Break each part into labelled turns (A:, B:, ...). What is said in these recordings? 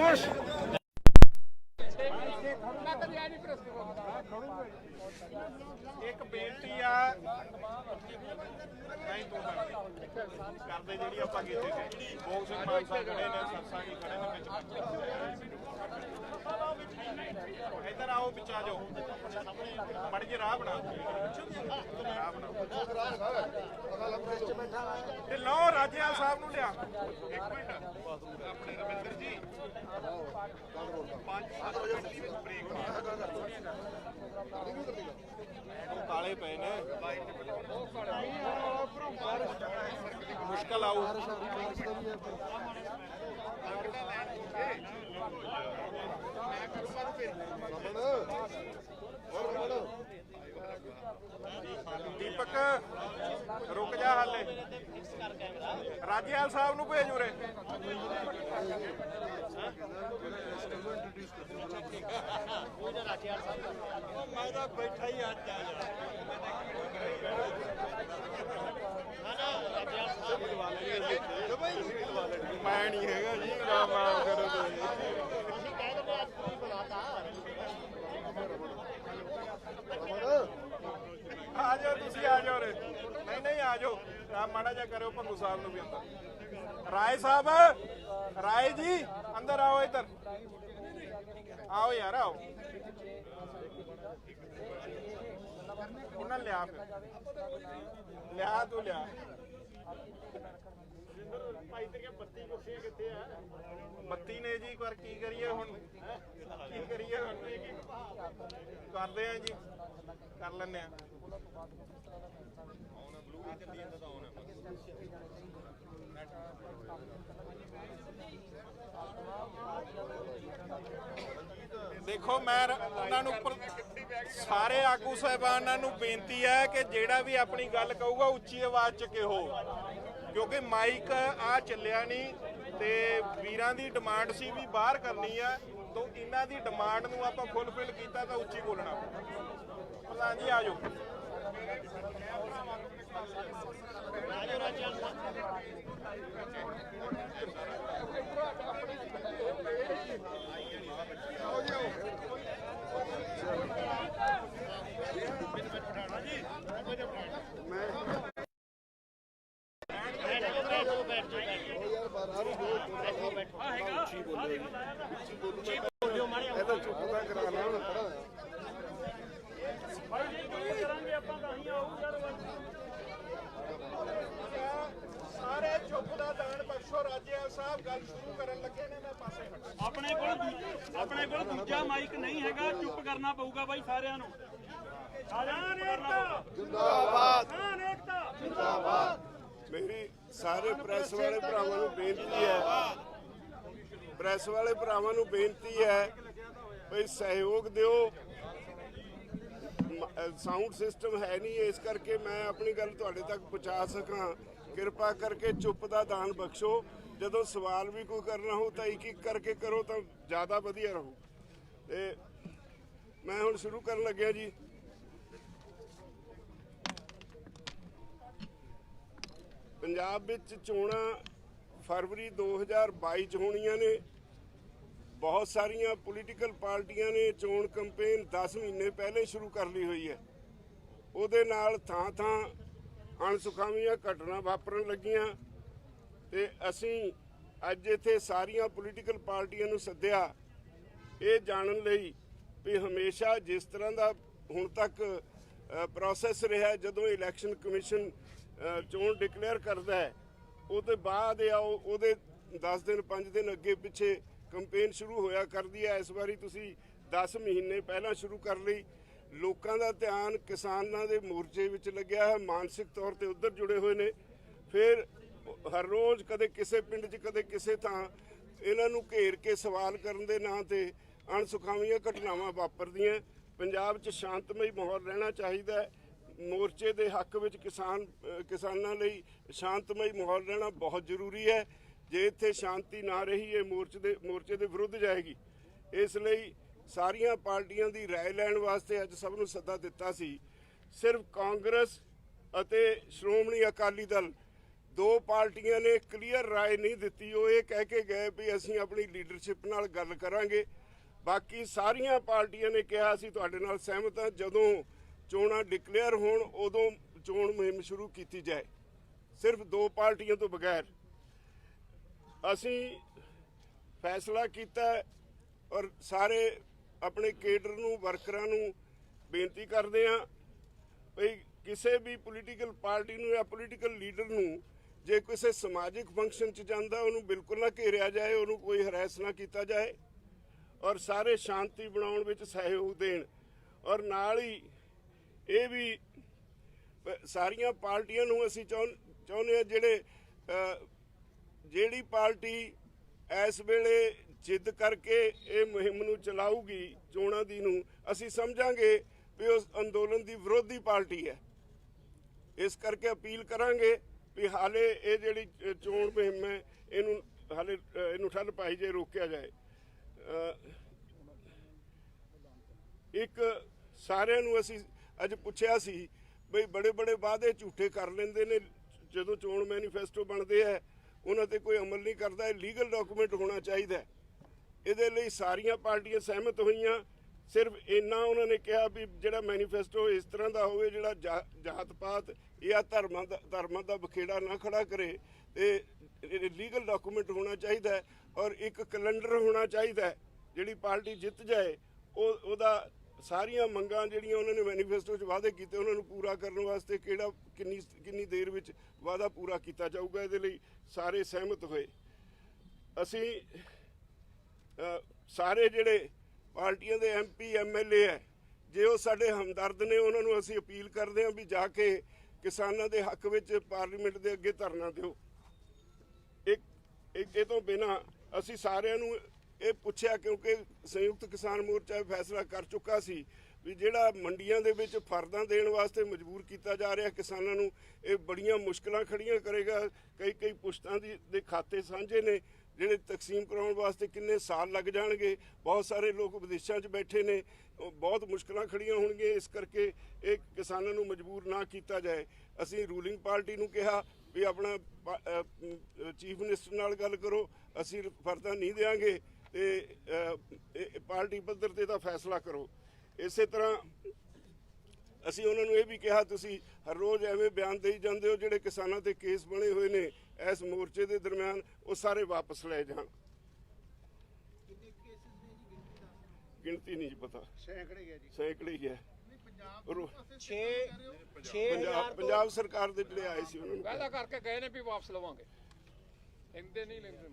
A: ਖੁਸ਼।
B: एक बेनती आ नहीं तू करते जी आप भोग सिंह मानसा खड़े ने सरसा जी खड़े ने इधर आओ पिछा आ जाओ मड़ जी राह बना लो राजेवाल साहब नूं लिया एक मिनट अपने रविंदर जी काले पे ने मुश्किल आऊ दीपक रुक जा हाले राजेवाल साहब नूं भेज उरे मैं तो बैठा ही आज मैं नहीं है जी माफ करो आ जाओ तुसी आ जाओ रे नहीं नहीं आ जाओ आप माड़ा जा करो भंगू साहब नूं भी अंदर राय साहब राय जी अंदर आओ इधर आओ यार आओ उन्हें लिया फिर लिया तू लिया बत्ती ने जी पर की करिए हुण की करिए हुण करते हैं जी कर लेने देखो मैं उन्होंने सारे आगू साहबानां नूं बेनती है कि जेड़ा भी अपनी गल कहूगा उच्ची आवाज़ च कहो क्योंकि माइक आ चलिया नहीं ते वीरां दी डिमांड सी भी बाहर करनी है तो इन्हां दी डिमांड नूं आपां फुलफिल कीता तो उच्ची बोलना प्रधान जी आ जाओ सारे चुप दा दान बख्शो राजेवाल साहब गल शुरू करन लगे ने मैं पासे
A: ਆਪਣੇ ਕੋਲ ਦੂਜਾ ਮਾਈਕ ਨਹੀਂ ਹੈਗਾ ਚੁੱਪ ਕਰਨਾ ਪਊਗਾ ਬਾਈ ਸਾਰਿਆਂ ਨੂੰ
C: जिंदाबाद मेरी सारे प्रेस वाले भरावां नूं बेनती है प्रेस वाले भरावां नूं बेनती है भाई सहयोग दिओ साउंड सिस्टम है नहीं इस करके मैं अपनी गल तुहाडे तक पहुँचा सकां किरपा करके चुप दा दान बख्शो जदों सवाल भी कोई करना हो तो एक एक करके करो तो ज़्यादा वधिया रहो ते मैं हुण शुरू करन लग्या जी पंजाब विच चोणां फरवरी 2022 च होणीਆਂ ने बहुत सारिया पोलीटिकल पार्टियां ने चोण कंपेन 10 महीने पहले शुरू कर ली हुई है ਉਹਦੇ ਨਾਲ ਥਾਂ ਥਾਂ ਅਣਸੁਖਾਵੀਆਂ ਘਟਨਾ ਵਾਪਰਨ ਲੱਗੀਆਂ ਤੇ ਅਸੀਂ ਅੱਜ ਇੱਥੇ ਸਾਰੀਆਂ ਪੋਲੀਟੀਕਲ ਪਾਰਟੀਆਂ ਨੂੰ ਸੱਦਿਆ ਇਹ ਜਾਣਨ ਲਈ ਵੀ ਹਮੇਸ਼ਾ ਜਿਸ ਤਰ੍ਹਾਂ ਦਾ ਹੁਣ ਤੱਕ ਪ੍ਰੋਸੈਸ ਰਿਹਾ ਜਦੋਂ ਇਲੈਕਸ਼ਨ ਕਮਿਸ਼ਨ ਚੋਣ ਡਿਕਲੇਅਰ ਕਰਦਾ ਹੈ ਉਹਦੇ ਬਾਅਦ ਉਹਦੇ 10 ਦਿਨ 5 ਦਿਨ ਅੱਗੇ ਪਿੱਛੇ ਕੰਪੇਨ ਸ਼ੁਰੂ ਹੋਇਆ ਕਰਦੀ ਹੈ ਇਸ ਵਾਰੀ ਤੁਸੀਂ 10 ਮਹੀਨੇ ਪਹਿਲਾਂ ਸ਼ੁਰੂ ਕਰ ਲਈ ਲੋਕਾਂ ਦਾ ਧਿਆਨ ਕਿਸਾਨਾਂ ਦੇ ਮੋਰਚੇ ਵਿੱਚ ਲੱਗਿਆ ਹੈ ਮਾਨਸਿਕ ਤੌਰ ਤੇ ਉੱਧਰ ਜੁੜੇ ਹੋਏ ਨੇ ਫਿਰ ਹਰ ਰੋਜ਼ ਕਦੇ ਕਿਸੇ ਪਿੰਡ 'ਚ ਕਦੇ ਕਿਸੇ ਥਾਂ ਇਹਨਾਂ ਨੂੰ ਘੇਰ ਕੇ ਸਵਾਲ ਕਰਨ ਦੇ ਨਾਂ ਤੇ ਅਣਸੁਖਾਵੀਆਂ ਘਟਨਾਵਾਂ ਵਾਪਰਦੀਆਂ ਪੰਜਾਬ 'ਚ ਸ਼ਾਂਤਮਈ ਮਾਹੌਲ ਰਹਿਣਾ ਚਾਹੀਦਾ ਹੈ ਮੋਰਚੇ ਦੇ ਹੱਕ ਵਿੱਚ ਕਿਸਾਨਾਂ ਲਈ ਸ਼ਾਂਤਮਈ ਮਾਹੌਲ ਰਹਿਣਾ ਬਹੁਤ ਜ਼ਰੂਰੀ ਹੈ ਜੇ ਇੱਥੇ ਸ਼ਾਂਤੀ ਨਾ ਰਹੀ ਇਹ ਮੋਰਚੇ ਦੇ ਵਿਰੁੱਧ ਜਾਏਗੀ ਇਸ ਲਈ ਸਾਰੀਆਂ ਪਾਰਟੀਆਂ ਦੀ ਰਾਏ ਲੈਣ ਵਾਸਤੇ ਅੱਜ ਸਭ ਨੂੰ ਸੱਦਾ ਦਿੱਤਾ ਸੀ ਸਿਰਫ ਕਾਂਗਰਸ ਅਤੇ ਸ਼੍ਰੋਮਣੀ ਅਕਾਲੀ ਦਲ ਦੋ ਪਾਰਟੀਆਂ ਨੇ ਕਲੀਅਰ ਰਾਏ ਨਹੀਂ ਦਿੱਤੀ। ਉਹ ਇਹ ਕਹਿ ਕੇ ਗਏ ਵੀ ਅਸੀਂ ਆਪਣੀ ਲੀਡਰਸ਼ਿਪ ਨਾਲ ਗੱਲ ਕਰਾਂਗੇ। ਬਾਕੀ ਸਾਰੀਆਂ ਪਾਰਟੀਆਂ ਨੇ ਕਿਹਾ ਅਸੀਂ ਤੁਹਾਡੇ ਨਾਲ ਸਹਿਮਤ ਹਾਂ, ਜਦੋਂ ਚੋਣਾਂ ਡਿਕਲੇਅਰ ਹੋਣ ਉਦੋਂ ਚੋਣ ਮੁਹਿੰਮ ਸ਼ੁਰੂ ਕੀਤੀ ਜਾਏ। ਸਿਰਫ ਦੋ ਪਾਰਟੀਆਂ ਤੋਂ ਬਗੈਰ ਅਸੀਂ ਫੈਸਲਾ ਕੀਤਾ ਔਰ ਸਾਰੇ ਆਪਣੇ ਕੇਡਰ ਨੂੰ, ਵਰਕਰਾਂ ਨੂੰ ਬੇਨਤੀ ਕਰਦੇ ਹਾਂ ਵੀ ਕਿਸੇ ਵੀ ਪੋਲੀਟੀਕਲ ਪਾਰਟੀ ਨੂੰ ਜਾਂ ਪੋਲੀਟੀਕਲ ਲੀਡਰ ਨੂੰ ਜੇ ਕਿਸੇ ਸਮਾਜਿਕ ਫੰਕਸ਼ਨ 'ਚ ਜਾਂਦਾ ਉਹਨੂੰ ਬਿਲਕੁਲ ਨਾ ਘੇਰਿਆ ਜਾਏ, ਉਹਨੂੰ ਕੋਈ ਹਰੈਸ ਨਾ ਕੀਤਾ ਜਾਏ ਔਰ ਸਾਰੇ ਸ਼ਾਂਤੀ ਬਣਾਉਣ ਵਿੱਚ ਸਹਿਯੋਗ ਦੇਣ। ਔਰ ਨਾਲ ਹੀ ਇਹ ਵੀ ਸਾਰੀਆਂ ਪਾਰਟੀਆਂ ਨੂੰ ਅਸੀਂ ਚਾਹੁੰਦੇ ਹਾਂ ਜਿਹੜੀ ਪਾਰਟੀ ਇਸ ਵੇਲੇ ਜਿੱਦ ਕਰਕੇ ਇਹ ਮੁਹਿੰਮ ਨੂੰ ਚਲਾਊਗੀ ਚੋਣਾਂ ਦੀ ਨੂੰ ਅਸੀਂ ਸਮਝਾਂਗੇ ਵੀ ਉਸ ਅੰਦੋਲਨ ਦੀ ਵਿਰੋਧੀ ਪਾਰਟੀ ਹੈ। ਇਸ ਕਰਕੇ ਅਪੀਲ ਕਰਾਂਗੇ ਵੀ ਹਾਲੇ ਇਹ ਜਿਹੜੀ ਚੋਣ ਮੁਹਿੰਮ ਹੈ ਇਹਨੂੰ ਠੱਲ ਪਾਈ ਜੇ, ਰੋਕਿਆ ਜਾਏ। ਇੱਕ ਸਾਰਿਆਂ ਨੂੰ ਅਸੀਂ ਅੱਜ ਪੁੱਛਿਆ ਸੀ ਬਈ ਬੜੇ ਬੜੇ ਵਾਅਦੇ ਝੂਠੇ ਕਰ ਲੈਂਦੇ ਨੇ, ਜਦੋਂ ਚੋਣ ਮੈਨੀਫੈਸਟੋ ਬਣਦੇ ਹੈ ਉਹਨਾਂ ਤੇ ਕੋਈ ਅਮਲ ਨਹੀਂ ਕਰਦਾ। ਇਹ ਲੀਗਲ ਡਾਕੂਮੈਂਟ ਹੋਣਾ ਚਾਹੀਦਾ। ਇਹਦੇ ਲਈ ਸਾਰੀਆਂ ਪਾਰਟੀਆਂ ਸਹਿਮਤ ਹੋਈਆਂ। ਸਿਰਫ ਇੰਨਾ ਉਹਨਾਂ ਨੇ ਕਿਹਾ ਵੀ ਜਿਹੜਾ ਮੈਨੀਫੈਸਟੋ ਇਸ ਤਰ੍ਹਾਂ ਦਾ ਹੋਵੇ ਜਿਹੜਾ ਜਾਤ ਪਾਤ ਜਾਂ ਧਰਮਾਂ ਦਾ ਬਖੇੜਾ ਨਾ ਖੜਾ ਕਰੇ, ਤੇ ਲੀਗਲ ਡਾਕੂਮੈਂਟ ਹੋਣਾ ਚਾਹੀਦਾ ਔਰ ਇੱਕ ਕੈਲੰਡਰ ਹੋਣਾ ਚਾਹੀਦਾ। ਜਿਹੜੀ ਪਾਰਟੀ ਜਿੱਤ ਜਾਏ ਉਹਦਾ ਸਾਰੀਆਂ ਮੰਗਾਂ ਜਿਹੜੀਆਂ ਉਹਨਾਂ ਨੇ ਮੈਨੀਫੈਸਟੋ 'ਚ ਵਾਅਦੇ ਕੀਤੇ ਉਹਨਾਂ ਨੂੰ ਪੂਰਾ ਕਰਨ ਵਾਸਤੇ ਕਿੰਨੀ ਦੇਰ ਵਿੱਚ ਵਾਅਦਾ ਪੂਰਾ ਕੀਤਾ ਜਾਊਗਾ, ਇਹਦੇ ਲਈ ਸਾਰੇ ਸਹਿਮਤ ਹੋਏ। ਅਸੀਂ ਸਾਰੇ ਜਿਹੜੇ ਪਾਰਟੀਆਂ ਦੇ MP MLA ਹੈ, ਜੇ ਉਹ ਸਾਡੇ ਹਮਦਰਦ ਨੇ, ਉਹਨਾਂ ਨੂੰ ਅਸੀਂ ਅਪੀਲ ਕਰਦੇ ਹਾਂ ਵੀ ਜਾ ਕੇ ਕਿਸਾਨਾਂ ਦੇ ਹੱਕ ਵਿੱਚ ਪਾਰਲੀਮੈਂਟ ਦੇ ਅੱਗੇ ਧਰਨਾ ਦਿਓ। ਇਹ ਤੋਂ ਬਿਨਾਂ ਅਸੀਂ ਸਾਰਿਆਂ ਨੂੰ ਇਹ ਪੁੱਛਿਆ ਕਿਉਂਕਿ ਸੰਯੁਕਤ ਕਿਸਾਨ ਮੋਰਚਾ ਇਹ ਫੈਸਲਾ ਕਰ ਚੁੱਕਾ ਸੀ ਵੀ ਜਿਹੜਾ ਮੰਡੀਆਂ ਦੇ ਵਿੱਚ ਫਰਦਾਂ ਦੇਣ ਵਾਸਤੇ ਮਜਬੂਰ ਕੀਤਾ ਜਾ ਰਿਹਾ ਕਿਸਾਨਾਂ ਨੂੰ, ਇਹ ਬੜੀਆਂ ਮੁਸ਼ਕਲਾਂ ਖੜੀਆਂ ਕਰੇਗਾ। ਕਈ ਪੁਸ਼ਤਾਂ ਦੇ ਖਾਤੇ ਸਾਂਝੇ ਨੇ ਜਿਹੜੇ ਤਕਸੀਮ ਕਰਾਉਣ ਵਾਸਤੇ ਕਿੰਨੇ ਸਾਲ ਲੱਗ ਜਾਣਗੇ। ਬਹੁਤ ਸਾਰੇ ਲੋਕ ਵਿਦੇਸ਼ਾਂ 'ਚ ਬੈਠੇ ਨੇ, ਬਹੁਤ ਮੁਸ਼ਕਲਾਂ ਖੜੀਆਂ ਹੋਣਗੀਆਂ। ਇਸ ਕਰਕੇ ਇਹ ਕਿਸਾਨਾਂ ਨੂੰ ਮਜਬੂਰ ਨਾ ਕੀਤਾ ਜਾਏ। ਅਸੀਂ ਰੂਲਿੰਗ ਪਾਰਟੀ ਨੂੰ ਕਿਹਾ ਵੀ ਆਪਣਾ ਚੀਫ ਮਿਨਿਸਟਰ ਨਾਲ ਗੱਲ ਕਰੋ, ਅਸੀਂ ਫਰਦਾਂ ਨਹੀਂ ਦੇਵਾਂਗੇ ਤੇ ਪਾਰਟੀ ਪੱਧਰ ਤੇ ਦਾ ਫੈਸਲਾ ਕਰੋ। ਇਸੇ ਤਰ੍ਹਾਂ ਅਸੀਂ ਉਹਨਾਂ ਨੂੰ ਇਹ ਵੀ ਕਿਹਾ ਤੁਸੀਂ ਹਰ ਰੋਜ਼ ਐਵੇਂ ਬਿਆਨ ਦੇਈ ਜਾਂਦੇ ਹੋ, ਜਿਹੜੇ ਕਿਸਾਨਾਂ ਤੇ ਕੇਸ ਬਣੇ ਹੋਏ ਨੇ ਇਸ ਮੋਰਚੇ ਦੇ ਦਰਮਿਆਨ ਉਹ ਸਾਰੇ ਵਾਪਸ ਲੈ ਜਾਣ। ਗਿਣਤੀ ਨਹੀਂ ਪਤਾ, ਸੈਂਕੜੇ ਹੀ ਹੈ। ਪੰਜਾਬ ਸਰਕਾਰ ਦੇ ਜਿਹੜੇ ਆਏ ਸੀ ਉਹਨਾਂ ਨੂੰ
D: ਵਾਅਦਾ ਕਰਕੇ ਗਏ ਨੇ ਵੀ ਵਾਪਸ ਲਵਾਂਗੇ, ਲੈਂਦੇ ਨਹੀਂ ਲੈਂਦੇ।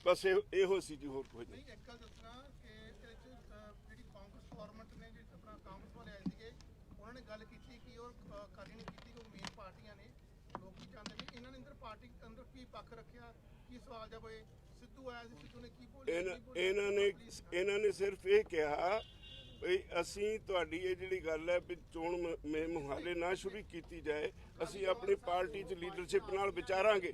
C: ਬਸ ਇਹੋ ਸੀ ਜੀ, ਹੋਰ ਕੋਈ ਨਹੀਂ।
E: ਇੱਕ ਗੱਲ ਦੱਸਣਾ ਕਿ ਜਿਹੜੀ ਕਾਂਗਰਸ ਗਵਰਨਮੈਂਟ ਨੇ ਜਿਹੜੀ ਆਪਣਾ ਕਾਂਗਰਸ ਵਾਲੇ ਆਏ ਸੀਗੇ, ਉਹਨਾਂ ਨੇ ਗੱਲ ਕੀਤੀ ਕਿ ਉਹ ਕਾਲੀ ਨਹੀਂ ਕੀਤੀ ਕਿ ਮੇਨ ਪਾਰਟੀਆਂ ਨੇ ਲੋਕੀ ਚਾਹੁੰਦੇ ਨੇ ਇਹਨਾਂ ਨੇ ਅੰਦਰ ਪਾਰਟੀ ਅੰਦਰ ਕੀ ਪੱਖ ਰੱਖਿਆ, ਕੀ ਸਵਾਲ ਜਬ ਹੋਏ। ਸਿੱਧੂ ਆਇਆ ਸੀ, ਸਿੱਧੂ ਨੇ ਕੀ ਬੋਲਿਆ?
C: ਇਹਨਾਂ ਨੇ ਸਿਰਫ ਇਹ ਕਿਹਾ ਵੀ ਅਸੀਂ ਤੁਹਾਡੀ ਇਹ ਜਿਹੜੀ ਗੱਲ ਹੈ ਵੀ ਚੋਣ ਮੁਹਿੰਮ ਹਾਲੇ ਨਾ ਸ਼ੁਰੂ ਕੀਤੀ ਜਾਏ, ਅਸੀਂ ਆਪਣੀ ਪਾਰਟੀ 'ਚ ਲੀਡਰਸ਼ਿਪ ਨਾਲ ਵਿਚਾਰਾਂਗੇ।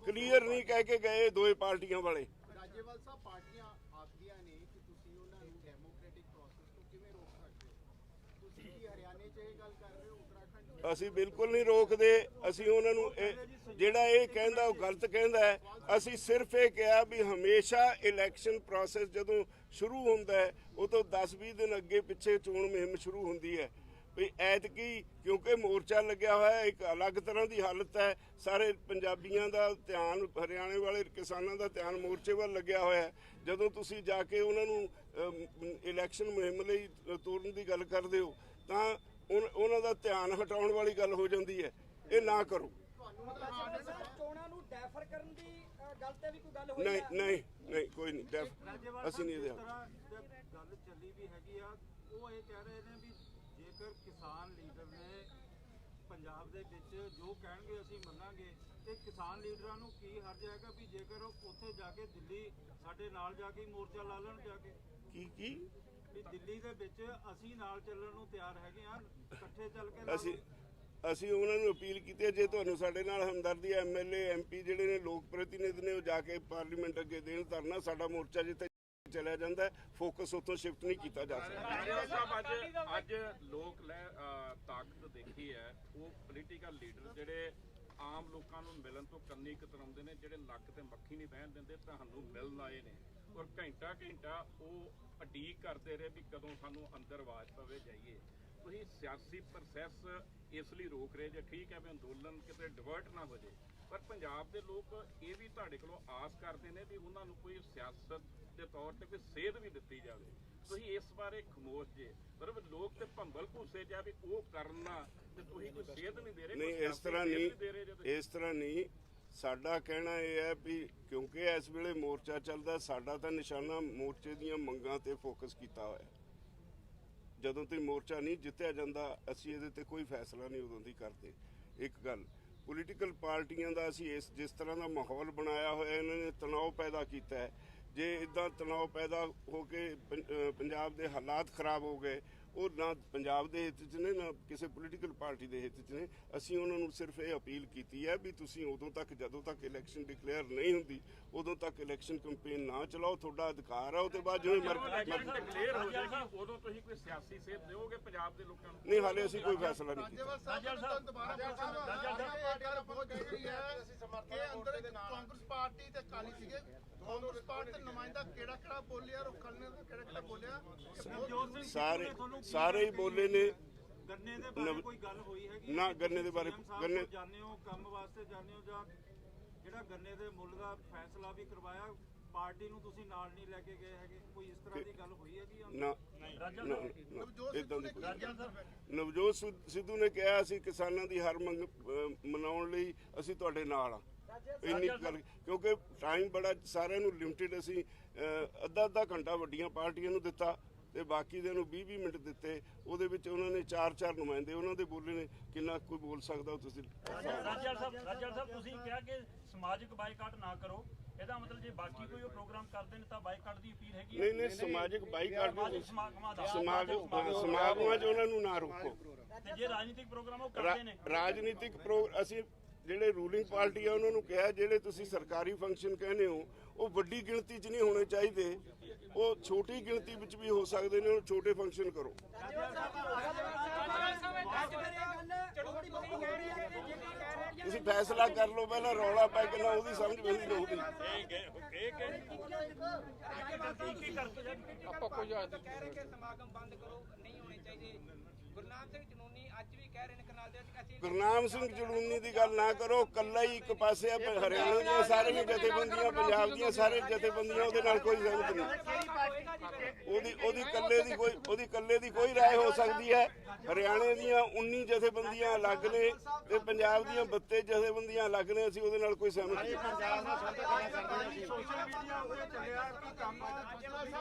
C: ਕਲੀਅਰ ਨਹੀਂ ਕਹਿ ਕੇ ਗਏ ਦੋਏ ਪਾਰਟੀਆਂ ਵਾਲੇ।
E: ਰਾਜੇਵਾਲ ਸਾਹਿਬ, ਪਾਰਟੀਆਂ ਆਖਦੀਆਂ ਨੇ ਕਿ ਤੁਸੀਂ ਉਹਨਾਂ ਨੂੰ ਡੈਮੋਕ੍ਰੈਟਿਕ ਪ੍ਰੋਸੈਸ ਤੋਂ ਕਿਵੇਂ ਰੋਕ ਸਕਦੇ ਹੋ? ਤੁਸੀਂ ਕੀ ਹਰਿਆਣੇ 'ਚ ਇਹ ਗੱਲ ਕਰ ਰਹੇ ਹੋ? ਉੱਤਰਾਖੰਡ
C: ਅਸੀਂ ਬਿਲਕੁਲ ਨਹੀਂ ਰੋਕਦੇ। ਅਸੀਂ ਉਹਨਾਂ ਨੂੰ ਜਿਹੜਾ ਇਹ ਕਹਿੰਦਾ ਉਹ ਗਲਤ ਕਹਿੰਦਾ ਹੈ। ਅਸੀਂ ਸਿਰਫ ਇਹ ਕਿਹਾ ਵੀ ਹਮੇਸ਼ਾ ਇਲੈਕਸ਼ਨ ਪ੍ਰੋਸੈਸ ਜਦੋਂ ਸ਼ੁਰੂ ਹੁੰਦਾ ਹੈ ਉਹ ਤੋਂ 10-20 ਦਿਨ ਅੱਗੇ ਪਿੱਛੇ ਚੋਣ ਮੁਹਿੰਮ ਸ਼ੁਰੂ ਹੁੰਦੀ ਹੈ। ਵੀ ਐਤਕੀ ਕਿਉਂਕਿ ਮੋਰਚਾ ਲੱਗਿਆ ਹੋਇਆ, ਇੱਕ ਅਲੱਗ ਤਰ੍ਹਾਂ ਦੀ ਹਾਲਤ ਹੈ। ਸਾਰੇ ਪੰਜਾਬੀਆਂ ਦਾ ਧਿਆਨ, ਹਰਿਆਣੇ ਵਾਲੇ ਕਿਸਾਨਾਂ ਦਾ ਧਿਆਨ ਮੋਰਚੇ ਵੱਲ ਲੱਗਿਆ ਹੋਇਆ। ਜਦੋਂ ਤੁਸੀਂ ਜਾ ਕੇ ਉਹਨਾਂ ਨੂੰ ਇਲੈਕਸ਼ਨ ਮੁਹਿੰਮ ਲਈ ਤੋਰਨ ਦੀ ਗੱਲ ਕਰਦੇ ਹੋ ਤਾਂ ਉਹਨਾਂ ਦਾ ਧਿਆਨ ਹਟਾਉਣ ਵਾਲੀ ਗੱਲ ਹੋ ਜਾਂਦੀ ਹੈ। ਇਹ ਨਾ ਕਰੋ।
F: ਚੋਣਾਂ ਨੂੰ ਡੈਫਰ ਕਰਨ ਦੀ ਗੱਲ ਤੇ ਵੀ ਕੋਈ ਗੱਲ ਹੋਈ?
C: ਨਹੀਂ ਕੋਈ ਨਹੀਂ ਅਸੀਂ ਨਹੀਂ
G: ਗੱਲ ਚੱਲੀ ਵੀ ਹੈਗੀ ਆ। ਉਹ ਇਹ ਕਹਿ ਰਹੇ ਨੇ ਵੀ ਜੇਕਰ ਕਿਸਾਨ ਲੀਡਰ ਨੇ ਪੰਜਾਬ ਦੇ ਵਿੱਚ ਜੋ ਕਹਿਣਗੇ ਅਸੀਂ ਮੰਨਾਂਗੇ, ਤੇ ਕਿਸਾਨ ਲੀਡਰਾਂ ਨੂੰ ਕੀ ਹਰਜ ਹੈਗਾ ਵੀ ਜੇਕਰ ਉਹ ਉੱਥੇ ਜਾ ਕੇ ਦਿੱਲੀ ਸਾਡੇ ਨਾਲ ਜਾ ਕੇ ਮੋਰਚਾ ਲਾ ਲੈਣ, ਜਾ ਕੇ
C: ਕੀ
G: ਵੀ ਦਿੱਲੀ ਦੇ ਵਿੱਚ ਅਸੀਂ ਨਾਲ ਚੱਲਣ ਨੂੰ ਤਿਆਰ ਹੈਗੇ ਆ, ਇਕੱਠੇ ਚੱਲ ਕੇ
C: ਅਸੀਂ ਉਹਨਾਂ ਨੂੰ ਅਪੀਲ ਕੀਤੀ ਹੈ ਜੇ ਤੁਹਾਨੂੰ ਸਾਡੇ ਨਾਲ ਹਮਦਰਦੀ MLA MP ਜਿਹੜੇ ਨੇ ਲੋਕ ਪ੍ਰਤੀਨਿਧ ਨੇ ਉਹ ਜਾ ਕੇ ਪਾਰਲੀਮੈਂਟ ਅੱਗੇ ਦੇਣ ਧਰਨਾ। ਸਾਡਾ ਮੋਰਚਾ ਜਿੱਥੇ ਚਲਿਆ ਜਾਂਦਾ, ਫੋਕਸ ਉੱਥੋਂ ਸ਼ਿਫਟ ਨਹੀਂ ਕੀਤਾ ਜਾ ਸਕਦਾ।
B: ਰਾਜਾ ਸਾਹਿਬ ਅੱਜ ਲੋਕ ਲੈ ਤਾਕਤ ਦੇਖੀ ਹੈ, ਉਹ ਪੋਲੀਟੀਕਲ ਲੀਡਰ ਜਿਹੜੇ ਆਮ ਲੋਕਾਂ ਨੂੰ ਮਿਲਣ ਤੋਂ ਕੰਨੀ ਕਤਰਾਉਂਦੇ ਨੇ, ਜਿਹੜੇ ਨੱਕ ਤੇ ਮੱਖੀ ਨਹੀਂ ਬਹਿਣ ਦਿੰਦੇ, ਤੁਹਾਨੂੰ ਮਿਲਣ ਆਏ ਨੇ ਔਰ ਘੰਟਾ ਘੰਟਾ ਉਹ ਉਡੀਕ ਕਰਦੇ ਰਹੇ ਵੀ ਕਦੋਂ ਸਾਨੂੰ ਅੰਦਰ ਆਵਾਜ਼ ਪਵੇ ਜਾਈਏ। ਤੁਸੀਂ ਸਿਆਸੀ ਪ੍ਰੋਸੈਸ ਇਸ ਲਈ ਰੋਕ ਰਹੇ ਜੇ, ਠੀਕ ਹੈ ਵੀ ਅੰਦੋਲਨ ਕਿਤੇ ਡਿਵਰਟ ਨਾ ਹੋ ਜੇ, ਪਰ ਪੰਜਾਬ ਦੇ ਲੋਕ ਇਹ ਵੀ ਤੁਹਾਡੇ ਕੋਲੋਂ ਆਸ ਕਰਦੇ ਨੇ ਵੀ ਉਹਨਾਂ ਨੂੰ ਕੋਈ ਸਿਆਸਤ ਦੇ ਤੌਰ ਤੇ ਕੋਈ ਸੇਧ ਵੀ ਦਿੱਤੀ ਜਾਵੇ। ਤੁਸੀਂ ਇਸ ਬਾਰੇ ਖਮੋਸ਼ ਜੇ, ਪਰ ਲੋਕ ਤੇ ਭੰਬਲ ਭੂਸੇ ਜਾ ਵੀ ਉਹ ਕਰਨਾ ਤੇ ਤੁਸੀਂ ਕੋਈ ਸੇਧ ਨਹੀਂ ਦੇ ਰਹੇ।
C: ਨਹੀਂ, ਇਸ ਤਰ੍ਹਾਂ ਨਹੀਂ। ਸਾਡਾ ਕਹਿਣਾ ਇਹ ਹੈ ਵੀ ਕਿਉਂਕਿ ਇਸ ਵੇਲੇ ਮੋਰਚਾ ਚੱਲਦਾ, ਸਾਡਾ ਤਾਂ ਨਿਸ਼ਾਨਾ ਮੋਰਚੇ ਦੀਆਂ ਮੰਗਾਂ ਤੇ ਫੋਕਸ ਕੀਤਾ ਹੋਇਆ। ਜਦੋਂ ਤੱਕ ਮੋਰਚਾ ਨਹੀਂ ਜਿੱਤਿਆ ਜਾਂਦਾ ਅਸੀਂ ਇਹਦੇ ਤੇ ਕੋਈ ਫੈਸਲਾ ਨਹੀਂ ਉਦੋਂ ਦੀ ਕਰਦੇ। ਇੱਕ ਗੱਲ ਪੋਲੀਟੀਕਲ ਪਾਰਟੀਆਂ ਦਾ ਅਸੀਂ ਜਿਸ ਤਰ੍ਹਾਂ ਦਾ ਮਾਹੌਲ ਬਣਾਇਆ ਹੋਇਆ, ਇਹਨਾਂ ਨੇ ਤਣਾਅ ਪੈਦਾ ਕੀਤਾ ਹੈ। ਜੇ ਇਦਾਂ ਤਣਾਅ ਪੈਦਾ ਹੋ ਕੇ ਪੰਜਾਬ ਦੇ ਹਾਲਾਤ ਖਰਾਬ ਹੋ ਗਏ, ਉਹ ਨਾ ਪੰਜਾਬ ਦੇ ਹਿੱਤ 'ਚ ਨੇ ਨਾ ਕਿਸੇ ਪੋਲੀਟੀਕਲ ਪਾਰਟੀ ਦੇ ਹਿੱਤ 'ਚ ਨੇ। ਅਸੀਂ ਉਹਨਾਂ ਨੂੰ ਸਿਰਫ ਇਹ ਅਪੀਲ ਕੀਤੀ ਹੈ ਵੀ ਤੁਸੀਂ ਉਦੋਂ ਤੱਕ ਜਦੋਂ ਤੱਕ ਇਲੈਕਸ਼ਨ ਡਿਕਲੇਅਰ ਨਹੀਂ ਹੁੰਦੀ ਉਦੋਂ ਤੱਕ ਇਲੈਕਸ਼ਨ ਕੈਂਪੇਨ ਨਾ ਚਲਾਓ, ਤੁਹਾਡਾ ਅਧਿਕਾਰ ਹੈ। ਉਹਦੇ ਬਾਅਦ ਜਿਵੇਂ
B: ਡਿਕਲੇਅਰ ਹੋ ਜਾਏਗੀ ਉਦੋਂ ਤੁਸੀਂ ਕੋਈ ਸਿਆਸੀ ਸੇਧ ਦਿਓਗੇ ਪੰਜਾਬ ਦੇ ਲੋਕਾਂ ਨੂੰ?
C: ਨਹੀਂ, ਹਾਲੇ ਅਸੀਂ ਕੋਈ ਫੈਸਲਾ ਨਹੀਂ ਕੀਤਾ।
E: ਕਾਂਗਰਸ ਪਾਰਟੀ ਤੇ ਅਕਾਲੀ ਸੀਗੇ, ਕਾਂਗਰਸ ਪਾਰਟੀ ਦੇ ਨੁਮਾਇੰਦਾ ਕਿਹੜਾ ਬੋਲਿਆ, ਰੁੱਖਲ ਨੇ ਕਿਹੜਾ ਬੋਲਿਆ?
C: ਸਾਰੇ ਹੀ ਬੋਲੇ ਨੇ।
G: ਗੰਨੇ ਦੇ ਬਾਰੇ ਕੋਈ ਗੱਲ ਹੋਈ ਹੈਗੀ
C: ਨਾ, ਗੰਨੇ ਦੇ ਬਾਰੇ
G: ਗੰਨੇ ਜਾਣਦੇ ਹੋ, ਕੰਮ ਵਾਸਤੇ ਜਾਣਦੇ ਹੋ, ਜਾਂ ਜਿਹੜਾ ਗੰਨੇ ਦੇ ਮੁੱਲ ਦਾ ਫੈਸਲਾ ਵੀ ਕਰਵਾਇਆ ਪਾਰਟੀ ਨੂੰ ਤੁਸੀਂ ਨਾਲ ਨਹੀਂ ਲੈ ਕੇ ਗਏ ਹੈਗੇ, ਕੋਈ ਇਸ ਤਰ੍ਹਾਂ ਦੀ ਗੱਲ ਹੋਈ ਹੈਗੀ?
C: ਨਾ, ਇਦਾਂ ਦੀ ਕੋਈ। ਨਵਜੋਤ ਸਿੱਧੂ ਨੇ ਕਿਹਾ ਸੀ ਕਿਸਾਨਾਂ ਦੀ ਹਰ ਮੰਗ ਮਨਾਉਣ ਲਈ ਅਸੀਂ ਤੁਹਾਡੇ ਨਾਲ ਆ। ਇੰਨੀ ਗੱਲ, ਕਿਉਂਕਿ ਟਾਈਮ ਬੜਾ ਸਾਰਿਆਂ ਨੂੰ ਲਿਮਟਿਡ, ਅਸੀਂ ਅੱਧਾ ਘੰਟਾ ਵੱਡੀਆਂ ਪਾਰਟੀਆਂ ਨੂੰ ਦਿੱਤਾ ਤੇ ਬਾਕੀ ਦੇ ਨੂੰ 20 ਮਿੰਟ ਦਿੱਤੇ। ਉਹਦੇ ਵਿੱਚ ਉਹਨਾਂ ਨੇ 4 ਨੁਮਾਇੰਦੇ ਉਹਨਾਂ ਦੇ ਬੋਲੇ ਨੇ। ਕਿੰਨਾ ਕੋਈ ਬੋਲ ਸਕਦਾ? ਤੁਸੀਂ
A: ਰਾਜਾ ਸਾਹਿਬ ਤੁਸੀਂ ਕਿਹਾ ਕਿ ਸਮਾਜਿਕ ਬਾਈਕਾਟ ਨਾ ਕਰੋ, ਇਹਦਾ ਮਤਲਬ ਜੇ ਬਾਕੀ ਕੋਈ ਪ੍ਰੋਗਰਾਮ ਕਰਦੇ ਨੇ ਤਾਂ ਬਾਈਕਾਟ ਦੀ ਅਪੀਲ ਹੈਗੀ ਹੈ?
C: ਨਹੀਂ, ਸਮਾਜਿਕ ਬਾਈਕਾਟ
A: ਸਮਾਗਮਾਂ
C: 'ਚ ਉਹਨਾਂ ਨੂੰ ਨਾ ਰੋਕੋ।
A: ਤੇ ਜੇ ਰਾਜਨੀਤਿਕ ਪ੍ਰੋਗਰਾਮ ਉਹ ਕਰਦੇ ਨੇ,
C: ਰਾਜਨੀਤਿਕ ਅਸੀਂ ਜਿਹੜੇ ਰੂਲਿੰਗ ਪਾਰਟੀ ਆ ਉਹਨਾਂ ਨੂੰ ਕਿਹਾ ਜਿਹੜੇ ਤੁਸੀਂ ਸਰਕਾਰੀ ਫੰਕਸ਼ਨ ਕਹਿੰਦੇ ਹੋ ਉਹ ਵੱਡੀ ਗਿਣਤੀ 'ਚ ਨਹੀਂ ਹੋਣੇ ਚਾਹੀਦੇ, ਉਹ ਛੋਟੀ ਗਿਣਤੀ ਵਿੱਚ ਵੀ ਹੋ ਸਕਦੇ ਨੇ, ਉਹ ਛੋਟੇ ਫੰਕਸ਼ਨ ਕਰੋ। ਤੁਸੀਂ ਫੈਸਲਾ ਕਰ ਲਓ, ਪਹਿਲਾਂ ਰੌਲਾ ਪੈ ਕੇ ਨਾ ਉਹਦੀ ਸਮਝ ਪੈਂਦੀ ਰਹੂਗੀ।
D: ਆਪਾਂ ਕੋਈ ਯਾਦ
F: ਕਹਿ ਰਹੇ ਕਿ ਸਮਾਗਮ ਬੰਦ ਕਰੋ, ਨਹੀਂ ਹੋਣੇ ਚਾਹੀਦੇ। ਗੁਰਨਾਮ ਸਿੰਘ ਚਨੂਨੀ ਅੱਜ ਵੀ ਕਹਿ ਰਹੇ ਨੇ ਕਰਨਾਲ ਦੇ ਅਸੀਂ
C: ਗੁਰਨਾਮ ਸਿੰਘ ਚਨੂਨੀ ਦੀ ਗੱਲ ਨਾ ਕਰੋ। ਕੱਲਾ ਹੀ ਇੱਕ ਪਾਸੇ ਹਰਿਆਣਾ ਦੀਆਂ ਸਾਰੀਆਂ ਜਥੇਬੰਦੀਆਂ, ਪੰਜਾਬ ਦੀਆਂ ਸਾਰੇ ਜਥੇਬੰਦੀਆਂ, ਉਹਦੇ ਨਾਲ ਕੋਈ ਸਹਿਮਤ ਨਹੀਂ। ਉਹਦੀ ਕੱਲੇ ਦੀ ਕੋਈ ਰਾਏ ਹੋ ਸਕਦੀ ਹੈ। ਹਰਿਆਣੇ ਦੀਆਂ 19 ਜਥੇਬੰਦੀਆਂ ਅਲੱਗ ਨੇ ਤੇ ਪੰਜਾਬ ਦੀਆਂ 32 ਜਥੇਬੰਦੀਆਂ ਅਲੱਗ ਨੇ। ਅਸੀਂ ਉਹਦੇ ਨਾਲ ਕੋਈ ਸਹਿਮਤ ਨਹੀਂ।
G: ਸੋਸ਼ਲ ਮੀਡੀਆ ਉੱਤੇ ਚੱਲਿਆ ਕਿ ਕੰਮ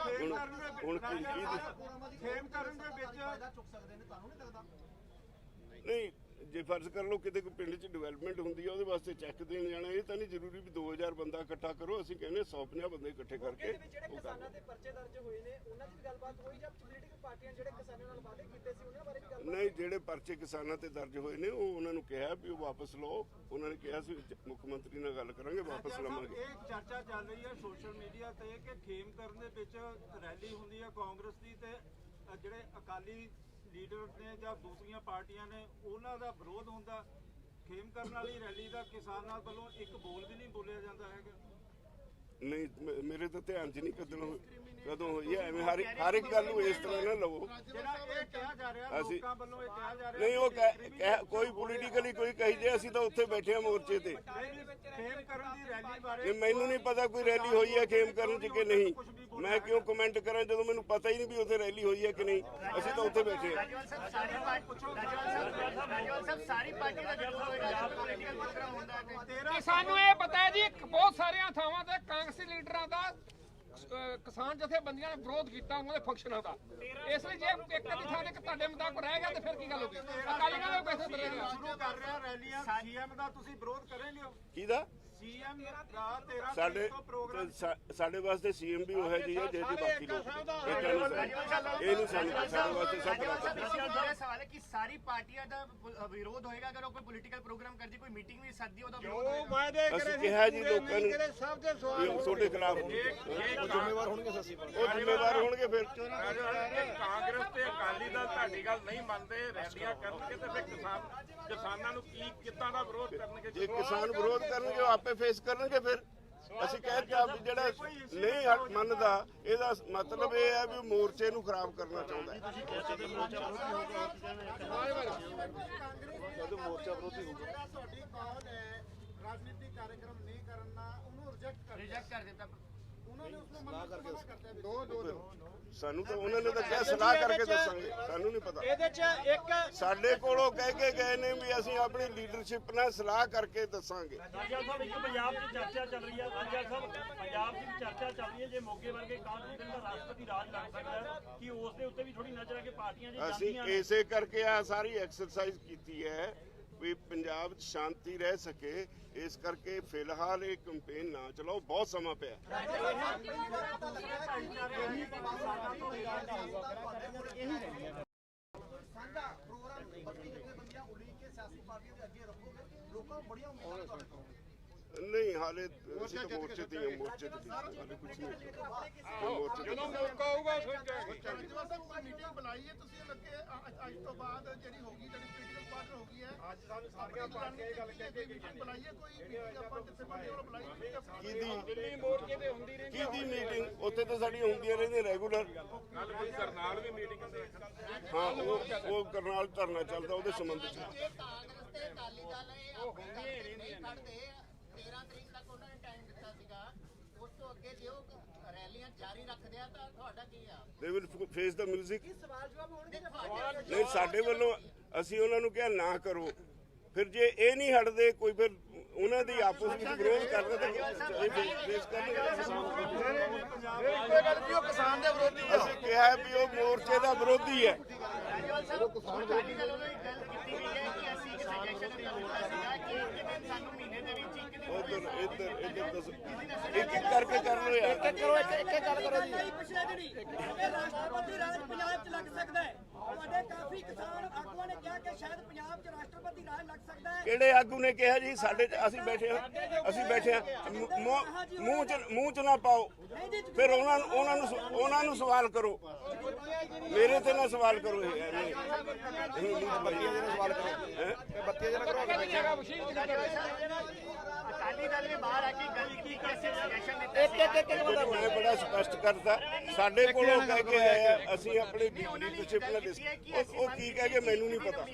C: ਹੁਣ
G: ਖੇਮ ਕਰਨ ਦੇ ਵਿੱਚ
C: ਨਹੀਂ, ਜੇ ਫਰਜ਼ ਕਰ ਲਓ ਕਿਤੇ ਕੋਈ ਪਿੰਡ 'ਚ ਡਿਵੈਲਪਮੈਂਟ ਹੁੰਦੀ ਹੈ ਉਹਦੇ ਵਾਸਤੇ ਚੈੱਕ ਦੇਣ ਜਾਣਾ, ਇਹ ਤਾਂ ਨਹੀਂ ਜ਼ਰੂਰੀ ਵੀ 2000 ਬੰਦਾ ਇਕੱਠਾ ਕਰੋ। ਅਸੀਂ ਕਹਿੰਦੇ 150 ਬੰਦੇ ਇਕੱਠੇ ਕਰਕੇ ਉਹ
F: ਕਿਸਾਨਾਂ ਦੇ ਪਰਚੇ ਦਰਜ ਹੋਏ ਨੇ, ਉਹਨਾਂ ਦੀ ਵੀ ਗੱਲਬਾਤ ਹੋਈ ਜਾਂ ਪੋਲੀਟੀਕਲ ਪਾਰਟੀਆਂ ਜਿਹੜੇ ਕਿਸਾਨਾਂ ਨਾਲ ਵਾਅਦੇ ਕੀਤੇ ਸੀ ਉਹਨਾਂ ਬਾਰੇ ਵੀ ਗੱਲ?
C: ਨਹੀਂ, ਜਿਹੜੇ ਪਰਚੇ ਕਿਸਾਨਾਂ ਤੇ ਦਰਜ ਹੋਏ ਨੇ ਉਹ ਉਹਨਾਂ ਨੂੰ ਕਿਹਾ ਵੀ ਉਹ ਵਾਪਸ ਲਓ। ਉਹਨਾਂ ਨੇ ਕਿਹਾ ਸੀ ਮੁੱਖ ਮੰਤਰੀ ਨਾਲ ਗੱਲ ਕਰਾਂਗੇ, ਵਾਪਸ ਲਵਾਂਗੇ।
G: ਇਹ ਚਰਚਾ ਚੱਲ ਰਹੀ ਹੈ ਸੋਸ਼ਲ ਮੀਡੀਆ ਤੇ ਕਿ ਖੇਮ ਕਰਨ ਦੇ ਵਿੱਚ ਰੈਲੀ ਹੁੰਦੀ ਹੈ ਕਾਂਗਰਸ ਦੀ ਤੇ ਜਿਹੜੇ ਅਕਾਲੀ ਲੀਡਰ ਨੇ ਜਾਂ ਦੂਸਰੀਆਂ ਪਾਰਟੀਆਂ ਨੇ ਉਹਨਾਂ ਦਾ ਵਿਰੋਧ ਹੁੰਦਾ। ਖੇਮ ਕਰਨ ਵਾਲੀ ਰੈਲੀ ਦਾ ਕਿਸਾਨਾਂ ਵੱਲੋਂ ਇੱਕ ਬੋਲ ਵੀ ਨਹੀਂ ਬੋਲਿਆ ਜਾਂਦਾ ਹੈਗਾ।
C: ਨਹੀਂ, ਮੇਰੇ ਤਾਂ ਧਿਆਨ 'ਚ ਨਹੀਂ ਕਦੋਂ ਹੋਈ ਹੈ। ਐਵੇਂ ਹਰ ਇੱਕ ਗੱਲ ਨੂੰ ਇਸ ਤਰ੍ਹਾਂ ਨਾ ਲਵੋ।
G: ਜਿਹੜਾ ਇਹ ਕਿਹਾ ਜਾ ਰਿਹਾ ਲੋਕਾਂ ਵੱਲੋਂ, ਇਹ ਕਿਹਾ ਜਾ ਰਿਹਾ
C: ਨਹੀਂ, ਉਹ ਕੋਈ ਪੋਲੀਟੀਕਲੀ ਕੋਈ ਕਹੀ ਜੇ, ਅਸੀਂ ਤਾਂ ਉੱਥੇ ਬੈਠੇ ਹਾਂ ਮੋਰਚੇ ਤੇ।
G: ਖੇਮ ਕਰਨ ਦੀ ਰੈਲੀ ਬਾਰੇ
C: ਮੈਨੂੰ ਨਹੀਂ ਪਤਾ ਕੋਈ ਰੈਲੀ ਹੋਈ ਹੈ ਖੇਮ ਕਰਨ 'ਚ ਕਿ ਨਹੀਂ। ਮੈਂ ਕਿਉਂ ਕਮੈਂਟ ਕਰਾਂ ਜਦੋਂ ਮੈਨੂੰ ਪਤਾ ਹੀ ਨਹੀਂ ਵੀ ਉੱਥੇ ਰੈਲੀ ਹੋਈ ਹੈ ਕਿ ਨਹੀਂ। ਅਸੀਂ ਤਾਂ ਉੱਥੇ ਬੈਠੇ ਹਾਂ।
D: ਸਾਨੂੰ ਇਹ ਪਤਾ ਹੈ ਜੀ ਬਹੁਤ ਸਾਰੀਆਂ ਥਾਵਾਂ ਤੇ ਕਾਂਗਰਸੀ ਲੀਡਰਾਂ ਦਾ ਕਿਸਾਨ ਜਥੇਬੰਦੀਆਂ ਨੇ ਵਿਰੋਧ ਕੀਤਾ ਉਹਨਾਂ ਦੇ ਫੰਕਸ਼ਨਾਂ ਦਾ। ਇਸ ਲਈ ਜੇ ਇੱਕ ਦੀ ਥਾਂ ਤੇ ਤੁਹਾਡੇ ਮੁਤਾਬਕ ਰਹਿ ਗਿਆ ਤੇ ਫਿਰ ਕੀ ਗੱਲ ਹੋਗੀ? ਅਕਾਲੀਆਂ ਦਾ ਪੈਸੇ ਮਿਲੇਗਾ।
G: ਸ਼ੁਰੂ ਕਰ ਰਿਹਾ ਰੈਲੀਆਂ। ਸੀਐਮ ਦਾ ਤੁਸੀਂ ਵਿਰੋਧ ਕਰੋਗੇ?
C: ਕਿਹਦਾ?
G: ਸੀਐਮ ਦਾ 13
C: ਸਾਡੇ ਸਾਡੇ ਵਾਸਤੇ ਸੀਐਮ ਵੀ ਉਹ ਜਿਹੀ ਹੈ ਜਿਹਦੀ ਬਾਕੀ ਲੋਕ। ਇਹ ਨਹੀਂ ਸਾਡੇ ਵਾਸਤੇ ਸਭ ਬਰਾਬਰ।
H: ਸਵਾਲ ਹੈ ਕਿ ਸਾਰੀ ਪਾਰਟੀਆਂ ਦਾ ਵਿਰੋਧ ਹੋਏਗਾ ਅਗਰ ਉਹ ਕੋਈ ਪੋਲੀਟੀਕਲ ਪ੍ਰੋਗਰਾਮ ਕਰਦੀ, ਕੋਈ ਮੀਟਿੰਗ ਵੀ ਸੱਦੀ, ਉਹਦਾ ਵਿਰੋਧ ਹੋਏਗਾ।
C: ਅਸੀਂ ਕਿਹਾ ਜੀ ਲੋਕਾਂ ਨੂੰ ਤੁਹਾਡੇ ਖਿਲਾਫ ਉਹ ਜ਼ਿੰਮੇਵਾਰ ਹੋਣਗੇ ਫਿਰ
B: ਕਾਂਗਰਸ ਤੇ ਅਕਾਲੀ ਦਲ ਤੁਹਾਡੀ ਗੱਲ ਨਹੀਂ ਮੰਨਦੇ, ਰੈਲੀਆਂ ਕਰਨਗੇ ਤੇ ਫਿਰ ਕਿਸਾਨਾਂ ਨੂੰ ਕਿੱਦਾਂ ਦਾ ਵਿਰੋਧ ਕਰਨਗੇ?
C: ਜੇ ਕਿਸਾਨ ਵਿਰੋਧ ਕਰਨਗੇ ਉਹ ਆਪੇ ਫੇਸ ਕਰਨਗੇ। ਫਿਰ ਅਸੀਂ ਕਹਿ ਦਿੱਤਾ ਵੀ ਜਿਹੜਾ ਨਹੀਂ ਮੰਨਦਾ ਇਹਦਾ ਮਤਲਬ ਇਹ ਹੈ ਵੀ ਮੋਰਚੇ ਨੂੰ ਖਰਾਬ ਕਰਨਾ ਚਾਹੁੰਦਾ ਹੈ।
E: ਮੋਰਚਾ ਵਿਰੋਧੀ ਹੋਊਗਾ। ਤੁਹਾਡੀ ਕੌਲ ਹੈ ਰਾਜਨੀਤਿਕ ਕਾਰਜਕ੍ਰਮ ਨਹੀਂ ਕਰਨਾ, ਉਹਨੂੰ ਰਿਜੈਕਟ ਕਰ ਦਿੱਤਾ। ਉਹਨਾਂ ਨੇ ਉਸਨੂੰ ਮਨਾ ਕਰਕੇ ਦੋ
C: ਸਾਨੂੰ ਤਾਂ ਉਹਨਾਂ ਨੇ ਤਾਂ ਕਿਹਾ ਸਲਾਹ ਕਰਕੇ ਦੱਸਾਂਗੇ, ਸਾਨੂੰ ਨਹੀਂ ਪਤਾ।
H: ਇਹਦੇ 'ਚ ਇੱਕ
C: ਸਾਡੇ ਕੋਲੋਂ ਕਹਿ ਕੇ ਗਏ ਨੇ ਵੀ ਅਸੀਂ ਆਪਣੀ ਲੀਡਰਸ਼ਿਪ ਨਾਲ ਸਲਾਹ ਕਰਕੇ ਦੱਸਾਂਗੇ।
A: ਰਾਜਾ ਸਾਹਿਬ ਇੱਕ ਪੰਜਾਬ 'ਚ ਚਰਚਾ ਚੱਲ ਰਹੀ ਹੈ, ਰਾਜਾ ਸਾਹਿਬ ਪੰਜਾਬ 'ਚ ਵੀ ਚਰਚਾ ਚੱਲ ਰਹੀ ਹੈ ਜੇ ਮੋਗੇ ਵਰਗੇ ਕਾਂਗਰਸ ਦਾ ਰਾਸ਼ਟਰਪਤੀ ਰਾਜ ਲੱਗ ਸਕਦਾ ਹੈ ਕਿ ਉਸ ਦੇ ਉੱਤੇ ਵੀ ਥੋੜੀ ਨਜ਼ਰ ਆ ਕੇ ਪਾਰਟੀਆਂ ਜੇ
C: ਅਸੀਂ
A: ਜਾਂਦੀਆਂ
C: ਇਸੇ ਕਰਕੇ ਆ ਸਾਰੀ ਐਕਸਰਸਾਈਜ਼ ਕੀਤੀ ਹੈ ਵੀ ਪੰਜਾਬ 'ਚ ਸ਼ਾਂਤੀ ਰਹਿ ਸਕੇ। ਇਸ ਕਰਕੇ ਫਿਲਹਾਲ ਇਹ ਕੈਂਪੇਨ ਨਾ ਚਲਾਓ, ਬਹੁਤ ਸਮਾਂ ਪਿਆ।
E: ਸਾਂਝਾ ਪ੍ਰੋਗਰਾਮ ਬਾਕੀ ਜਥੇਬੰਦੀਆਂ ਉਲੀਕ ਕੇ ਸਿਆਸੀ ਪਾਰਟੀਆਂ ਦੇ ਅੱਗੇ ਰੱਖੋਗੇ, ਲੋਕਾਂ ਨੂੰ ਬੜੀਆਂ ਉਮੀਦਾਂ ਤੁਹਾਡੇ ਤੋਂ।
C: ਨਹੀਂ ਹਾਲੇ ਅਸੀਂ ਤਾਂ ਮੋਰਚੇ ਤੇ ਹੀ ਮੋਰਚੇ ਤੇ ਹਾਲੇ ਕੁਝ ਨਹੀਂ ਮੋਰਚੇ
D: ਜਦੋਂ ਮੌਕਾ ਆਊਗਾ ਸੋਚਾਂਗੇ।
E: ਕੇਜਰੀਵਾਲ ਸਾਹਿਬ ਕੋਈ ਮੀਟਿੰਗ ਬੁਲਾਈ ਹੈ ਤੁਸੀਂ ਅੱਗੇ ਅੱਜ ਤੋਂ ਬਾਅਦ ਜਿਹੜੀ ਹੋਗੀ, ਜਿਹੜੀ ਪੋਲੀਟੀਕਲ ਪਾਰਟੀ ਹੋ ਗਈ ਹੈ, ਅੱਜ ਸਾਨੂੰ ਸਾਰੀਆਂ ਪਾਰਟੀਆਂ ਇਹ ਗੱਲ ਕਹਿ ਕੇ ਮੀਟਿੰਗ ਬੁਲਾਈ ਹੈ, ਕੋਈ ਮੀਟਿੰਗ ਆਪਾਂ ਜਥੇਬੰਦੀਆਂ ਵੱਲੋਂ ਬੁਲਾਈ
C: ਕਿਹਦੀ ਮੀਟਿੰਗ? ਉੱਥੇ ਤਾਂ ਸਾਡੀਆਂ ਹੁੰਦੀਆਂ ਰਹਿੰਦੀਆਂ ਰੈਗੂਲਰ।
B: ਕੱਲ ਕੋਈ ਕਰਨਾਲ ਵੀ ਮੀਟਿੰਗ
C: ਹਾਂ ਉਹ ਕਰਨਾਲ ਧਰਨਾ ਚੱਲਦਾ ਉਹਦੇ ਸੰਬੰਧ 'ਚ।
I: ਕਾਂਗਰਸ ਤੇ ਅਕਾਲੀ ਦਲ ਇਹ ਨਹੀਂ ਖੜਦੇ 13 ਤਰੀਕ ਤੱਕ ਉਹਨਾਂ ਨੇ ਟਾਈਮ ਦਿੱਤਾ ਸੀਗਾ, ਉਸ ਤੋਂ ਅੱਗੇ ਜੇ ਉਹ ਰੈਲੀਆਂ ਜਾਰੀ ਰੱਖਦੇ ਆ ਤਾਂ ਤੁਹਾਡਾ ਕੀ ਆ?
C: They will face the music. ਨਹੀਂ ਸਾਡੇ ਵੱਲੋਂ ਅਸੀਂ ਉਹਨਾਂ ਨੂੰ ਕਿਹਾ ਨਾ ਕਰੋ, ਫਿਰ ਜੇ ਇਹ ਨਹੀਂ ਹਟਦੇ ਕੋਈ ਫਿਰ ਉਹਨਾਂ ਦੀ ਆਪਸ ਵਿੱਚ ਵਿਰੋਧ ਕਰਦੇ ਤਾਂ ਫੇਸ ਕਰਨਗੇ।
E: ਉਹ ਕਿਸਾਨ ਦੇ ਵਿਰੋਧੀ
C: ਅਸੀਂ ਕਿਹਾ ਵੀ ਉਹ ਮੋਰਚੇ ਦਾ ਵਿਰੋਧੀ ਹੈ।
H: ਅਕਾਲੀ ਦਲ ਵੱਲੋਂ ਇੱਕ ਗੱਲ ਕੀਤੀ ਗਈ ਹੈ ਕਿ ਅਸੀਂ ਇੱਕ ਸਜੈਸ਼ਨ ਦਿੱਤਾ ਸੀਗਾ ਕਿ ਇੱਕ ਦਿਨ ਸਾਨੂੰ ਮਹੀਨੇ ਦੇ ਵਿੱਚ ਇੱਕ ਦਿਨ
C: ਇੱਧਰ ਦੱਸੋ, ਇੱਕ ਕਰਕੇ ਕਰ ਲਓ ਯਾਰ।
H: ਇੱਕ ਗੱਲ ਕਰੋ ਜੀ।
J: ਪਿਛਲੇ ਦਿਨੀ ਇਹ ਰਾਸ਼ਟਰਪਤੀ ਰਾਜ ਪੰਜਾਬ 'ਚ ਲੱਗ ਸਕਦਾ ਹੈ। ਤੁਹਾਡੇ ਕਾਫੀ ਕਿਸਾਨ ਆਗੂਆਂ ਨੇ ਕਿਹਾ ਕਿ ਸ਼ਾਇਦ ਪੰਜਾਬ 'ਚ ਰਾਸ਼ਟਰਪਤੀ ਰਾਜ ਲੱਗ ਸਕਦਾ ਹੈ।
C: ਕਿਹੜੇ ਆਗੂ ਨੇ ਕਿਹਾ ਜੀ? ਸਾਡੇ ਅਸੀਂ ਬੈਠੇ ਹਾਂ ਮੂੰਹ ਚ ਨਾ ਪਾਓ, ਫਿਰ ਉਹਨਾਂ ਨੂੰ ਸਵਾਲ ਕਰੋ, ਮੇਰੇ ਤੇ ਨਾ ਸਵਾਲ ਕਰੋ। ਇਹ ਸਵਾਲ ਕਰੋ ਬੱਤੀਆਂ ਜਿਹੜਾ ਕਰੋ।
H: ਅਕਾਲੀ ਦਲ ਨੇ ਬਾਹਰ ਆ ਕੇ ਗੱਲ ਕੀ ਕਿਸੇ ਸਜੈਸ਼ਨ ਦਿੱਤਾ
C: ਮੈਂ ਬੜਾ ਸਪਸ਼ਟ ਕਰਤਾ, ਸਾਡੇ ਕੋਲੋਂ ਕਹਿ ਕੇ ਆਏ ਆ, ਅਸੀਂ ਆਪਣੀ ਲੀਡਰਸ਼ਿਪ ਨਾਲ ਉਹ ਕੀ ਕਹਿ ਕੇ ਮੈਨੂੰ ਨਹੀਂ ਪਤਾ।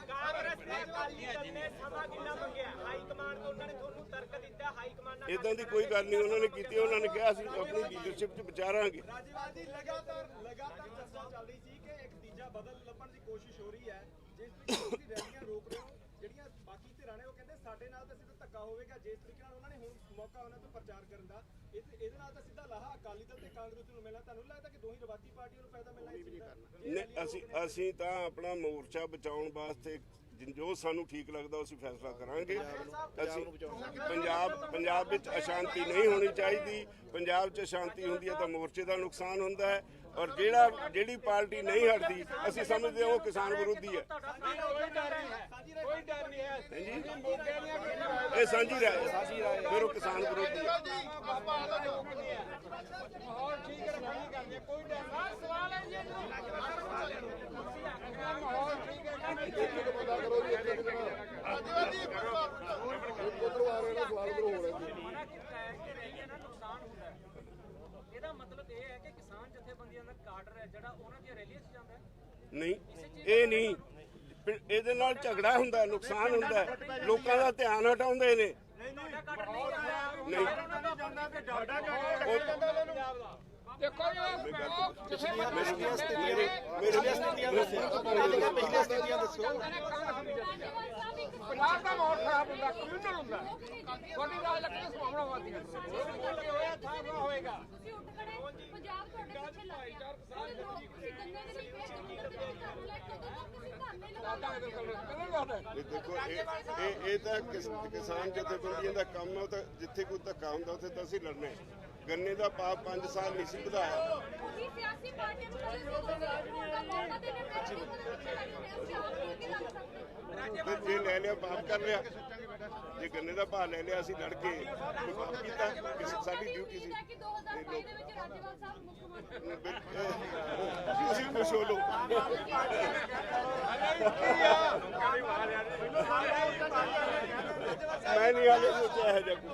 F: ਕਾਂਗਰਸ ਨੇ ਅਕਾਲੀ ਦਲ ਨੇ ਸਮਾਂ ਕਿੰਨਾ ਮੰਗਿਆ? ਹਾਈ ਕਮਾਂਡ ਤੋਂ ਉਹਨਾਂ ਨੇ ਤੁਹਾਨੂੰ ਤਰਕ ਦਿੱਤਾ, ਹਾਈ ਕਮਾਂਡ ਨਾਲ
C: ਇਦਾਂ ਦੀ ਕੋਈ ਗੱਲ ਨਹੀਂ ਉਹਨਾਂ ਨੇ ਕੀਤੀ। ਉਹਨਾਂ ਨੇ ਕਿਹਾ ਅਸੀਂ ਆਪਣੀ ਲੀਡਰਸ਼ਿਪ 'ਚ ਵਿਚਾਰਾਂਗੇ।
G: ਰਾਜੇਵਾਲ ਜੀ ਲਗਾਤਾਰ ਚਰਚਾ ਚੱਲ ਰਹੀ ਸੀ ਕਿ ਇੱਕ ਤੀਜਾ ਬਦਲ ਲੱਭਣ ਦੀ ਕੋਸ਼ਿਸ਼ ਹੋ ਰਹੀ ਹੈ, ਜਿਸ ਤਰੀਕੇ ਨਾਲ ਤੁਸੀਂ ਰੈਲੀਆਂ ਰੋਕ ਰਹੇ ਹੋ। ਜਿਹੜੀਆਂ ਬਾਕੀ ਧਿਰਾਂ ਨੇ ਉਹ ਕਹਿੰਦੇ ਸਾਡੇ ਨਾਲ ਤਾਂ ਸਿੱਧਾ ਧੱਕਾ ਹੋਵੇਗਾ। ਜਿਸ ਤਰੀਕੇ ਨਾਲ ਉਹਨਾਂ ਨੇ ਹੁਣ ਮੌਕਾ ਉਹਨਾਂ ਤੋਂ ਪ੍ਰਚਾਰ ਕਰਨ ਦਾ, ਇਹਦੇ ਨਾਲ ਤਾਂ ਸਿੱਧਾ ਲਾਹਾ ਅਕਾਲੀ ਦਲ ਤੇ ਕਾਂਗਰਸ ਨੂੰ ਮਿਲਣਾ। ਤੁਹਾਨੂੰ ਲੱਗਦਾ ਕਿ ਦੋਹੀ ਰਵਾਇਤੀ ਪਾਰਟੀਆਂ ਨੂੰ ਫਾਇਦਾ ਮਿਲਣਾ ਚਾਹੀਦਾ?
C: ਅਸੀਂ ਤਾਂ ਆਪਣਾ ਮੋਰਚਾ ਬਚਾਉਣ ਵਾਸਤੇ ਜੋ ਸਾਨੂੰ ਠੀਕ ਲੱਗਦਾ ਅਸੀਂ ਫੈਸਲਾ ਕਰਾਂਗੇ। ਅਸੀਂ ਪੰਜਾਬ ਵਿੱਚ ਅਸ਼ਾਂਤੀ ਨਹੀਂ ਹੋਣੀ ਚਾਹੀਦੀ। ਪੰਜਾਬ 'ਚ ਸ਼ਾਂਤੀ ਹੁੰਦੀ ਹੈ ਤਾਂ ਮੋਰਚੇ ਦਾ ਨੁਕਸਾਨ ਹੁੰਦਾ ਹੈ, ਔਰ ਜਿਹੜੀ ਪਾਰਟੀ ਨਹੀਂ ਹਟਦੀ ਅਸੀਂ ਸਮਝਦੇ ਹਾਂ ਉਹ ਕਿਸਾਨ ਵਿਰੋਧੀ ਹੈ। ਇਹ ਸਾਂਝੀ ਰਾਏ ਹੈ, ਫਿਰ ਉਹ ਕਿਸਾਨ ਵਿਰੋਧੀ ਹੈ।
F: ਇਹਦਾ ਮਤਲਬ ਇਹ ਹੈ ਕਿ ਕਿਸਾਨ ਜਥੇਬੰਦੀਆਂ ਦਾ ਕਾਡਰ ਹੈ ਜਿਹੜਾ ਉਹਨਾਂ ਦੀਆਂ ਰੈਲੀਆਂ 'ਚ ਜਾਂਦਾ ਹੈ।
C: ਨਹੀਂ ਇਹ ਨਹੀਂ, ਇਹਦੇ ਨਾਲ ਝਗੜਾ ਹੁੰਦਾ, ਨੁਕਸਾਨ ਹੁੰਦਾ, ਲੋਕਾਂ ਦਾ ਧਿਆਨ ਹਟਾਉਂਦੇ ਨੇ।
D: ਦੇਖੋ ਪੰਜਾਬ ਦਾ ਮਾਹੌਲ ਖਰਾਬ ਹੁੰਦਾ, ਕਮਿਊਨਲ ਹੁੰਦਾ, ਤੁਹਾਡੀ ਰਾਜ ਲੱਗ ਕੇ ਸੁਭਾਵਨਾ ਵਾਦੀਆਂ ਹੋਇਆ ਥਾਂ ਹੋਏਗਾ।
K: ਤੁਸੀਂ ਉੱਠ ਖੜੇ, ਪੰਜਾਬ ਤੁਹਾਡੇ ਪਿੱਛੇ ਲੱਗ ਗਿਆ। ਤੁਸੀਂ ਗੰਨੇ ਦੇ ਲਈ ਫੇਰ ਕਮਿਊਨਲ ਦੇ ਵਿੱਚ ਧਰਨਾ ਲਾਇਆ, ਕਦੋਂ ਤੱਕ ਤੁਸੀਂ ਧਰਨੇ ਲਗਾਓਗੇ?
C: ਦੇਖੋ ਇਹ ਤਾਂ ਕਿਸਾਨ ਜਥੇਬੰਦੀਆਂ ਦਾ ਕੰਮ ਹੈ। ਉਹ ਤਾਂ ਜਿੱਥੇ ਕੋਈ ਧੱਕਾ ਹੁੰਦਾ ਉੱਥੇ ਤਾਂ ਅਸੀਂ ਲੜਨਾ ਹੈ। ਗੰਨੇ ਦਾ ਭਾਅ 5 ਸਾਲ ਨਹੀਂ ਸੀ ਵਧਾਇਆ।
K: ਉਹੀ ਸਿਆਸੀ ਪਾਰਟੀਆਂ ਨੂੰ ਕਦੇ ਵੋਟ ਦਾ ਮੌਕਾ ਦੇਣੇ ਪੈਣਾ ਕਿ ਪਿੱਛੇ ਲੱਗਦੇ ਅਸੀਂ ਆਪ ਨੂੰ ਅੱਗੇ ਲੱਗ ਸਕਦੇ
C: ਜੇ ਲੈ ਲਿਆ ਮਾਫ ਕਰ ਲਿਆ, ਜੇ ਗੰਨੇ ਦਾ ਭਾਅ ਲੈ ਲਿਆ ਅਸੀਂ ਲੜ ਕੇ ਮਾਫ ਕੀਤਾ, ਕਿਸੇ ਸਾਡੀ ਡਿਊਟੀ ਸੀ।
K: ਕਿ 2022 ਦੇ ਵਿੱਚ ਰਾਜੇਵਾਲ ਸਾਹਿਬ ਮੁੱਖ ਮੰਤਰੀ
C: ਤੁਸੀਂ ਖੁਸ਼ ਹੋ ਲੋ। ਮੈਂ ਨਹੀਂ ਹਾਲੇ ਸੋਚਿਆ ਹੈ ਜੱਗੂ,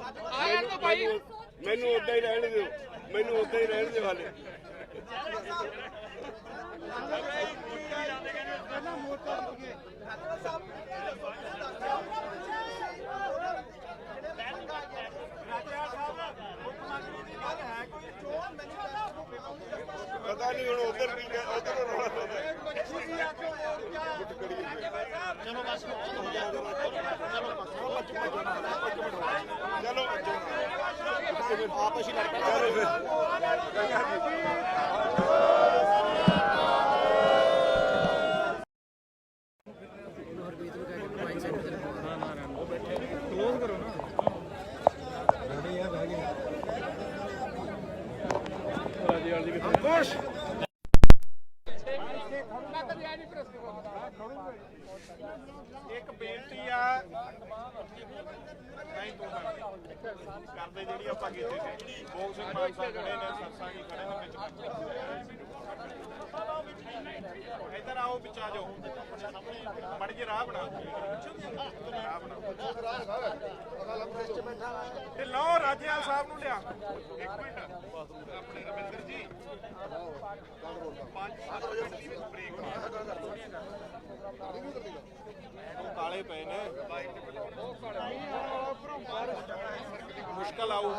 C: ਮੈਨੂੰ ਉਦਾਂ ਹੀ ਰਹਿਣ ਦਿਓ, ਮੈਨੂੰ ਉਦਾਂ ਹੀ ਰਹਿਣ ਦਿਓ ਹਾਲੇ। ਪਤਾ ਨਹੀਂ ਹੁਣ ਉਧਰ ਕੀ ਉਧਰ ਰੌਲਾ ਪਾਉਂਦਾ।
H: ਚਲੋ ਬਸ ਚਲੋ ਆਪਸ ਹੀ ਲੜ ਪਏ।
C: ਚਲੋ ਫਿਰ
B: ਇੱਕ ਬੇਨਤੀ ਆ, ਨਹੀਂ ਤੂੰ ਕਰਦੇ ਜਿਹੜੀ ਆਪਾਂ ਕੀਤੀ ਸੀ, ਬੋਲ ਸਿੰਘ ਮਾਨਸਾ ਖੜੇ ਨੇ, ਸਰਸਾ ਜੀ ਖੜੇ ਨੇ ਵਿੱਚ। ਇੱਧਰ ਆਓ, ਵਿੱਚ ਆ ਜਾਓ, ਮੜ ਜੇ ਰਾਹ ਬਣਾ ਤੇ ਲਓ ਰਾਜੇਵਾਲ ਸਾਹਿਬ ਨੂੰ ਲਿਆ। ਇੱਕ ਮਿੰਟ ਆਪਣੇ ਰਵਿੰਦਰ ਜੀ 5 ਵਜੇ ਵਿੱਚ ਬ੍ਰੇਕ ਕਾਲੇ ਪਏ ਨੇ, ਮੁਸ਼ਕਲ ਆਊ।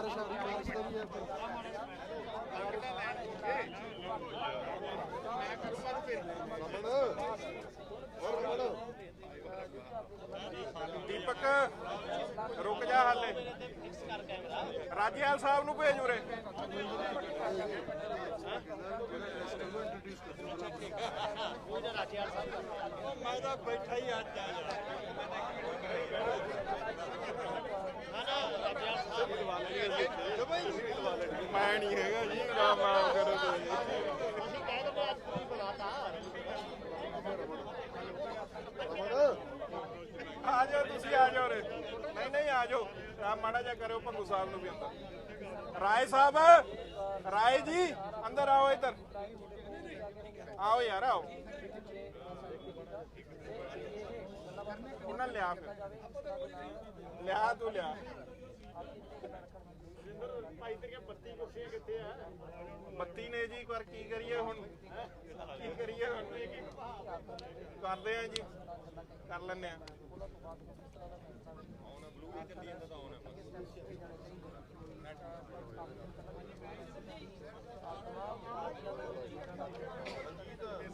B: ਦੀਪਕ ਰੁਕ ਜਾ ਹਾਲੇ, ਰਾਜੇਵਾਲ ਸਾਹਿਬ ਨੂੰ ਭੇਜ ਉਰੇ। ਮੈਂ ਤਾਂ ਬੈਠਾ ਹੀ ਅੱਜ ਆ ਮੈਂ ਨਹੀਂ ਹੈਗਾ ਜੀ, ਰਾਮ ਰਾਮ ਕਰੋ
H: ਅਸੀਂ ਕਹਿ ਦਿੰਦੇ ਅੱਜ ਤੁਸੀਂ ਬੁਲਾਤਾ।
B: ਆ ਜਾਓ, ਤੁਸੀਂ ਆ ਜਾਓ ਰੇ। ਨਹੀਂ ਨਹੀਂ ਆ ਜਾਓ, ਆਪ ਮਾੜਾ ਜਿਹਾ ਕਰਿਓ ਭੰਗੂ ਸਾਹਿਬ ਨੂੰ ਵੀ ਅੰਦਰ। ਰਾਏ ਸਾਹਿਬ, ਰਾਏ ਜੀ ਅੰਦਰ ਆਓ, ਇੱਧਰ ਆਓ ਯਾਰ, ਆਓ। ਉਹਨਾਂ ਲਿਆ, ਫਿਰ ਲਿਆ, ਤੂੰ ਲਿਆ। ਭਾਈ ਤੇਰੀਆਂ 32 ਕੁਰਸੀਆਂ ਕਿੱਥੇ ਆ? 32 ਨੇ ਜੀ, ਪਰ ਕੀ ਕਰੀਏ ਹੁਣ, ਕੀ ਕਰੀਏ ਹੁਣ, ਕਰਦੇ ਆ ਜੀ, ਕਰ ਲੈਂਦੇ ਆ।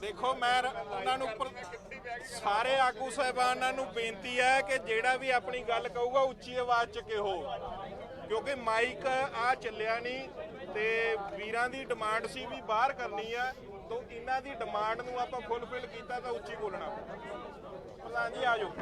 B: ਦੇਖੋ, ਮੈਂ ਉਹਨਾਂ ਨੂੰ ਸਾਰੇ ਆਗੂ ਸਾਹਿਬਾਨਾਂ ਨੂੰ ਬੇਨਤੀ ਹੈ ਕਿ ਜਿਹੜਾ ਵੀ ਆਪਣੀ ਗੱਲ ਕਹੂਗਾ ਉੱਚੀ ਆਵਾਜ਼ 'ਚ ਕਹੋ, ਕਿਉਂਕਿ ਮਾਈਕ ਆ ਚੱਲਿਆ ਨਹੀਂ ਤੇ ਵੀਰਾਂ ਦੀ ਡਿਮਾਂਡ ਸੀ ਵੀ ਬਾਹਰ ਕਰਨੀ ਆ, ਤਾਂ ਇਹਨਾਂ ਦੀ ਡਿਮਾਂਡ ਨੂੰ ਆਪਾਂ ਫੁੱਲਫਿਲ ਕੀਤਾ ਤਾਂ ਉੱਚੀ ਬੋਲਣਾ। ਪ੍ਰਧਾਨ ਜੀ ਆ ਜਾਓ।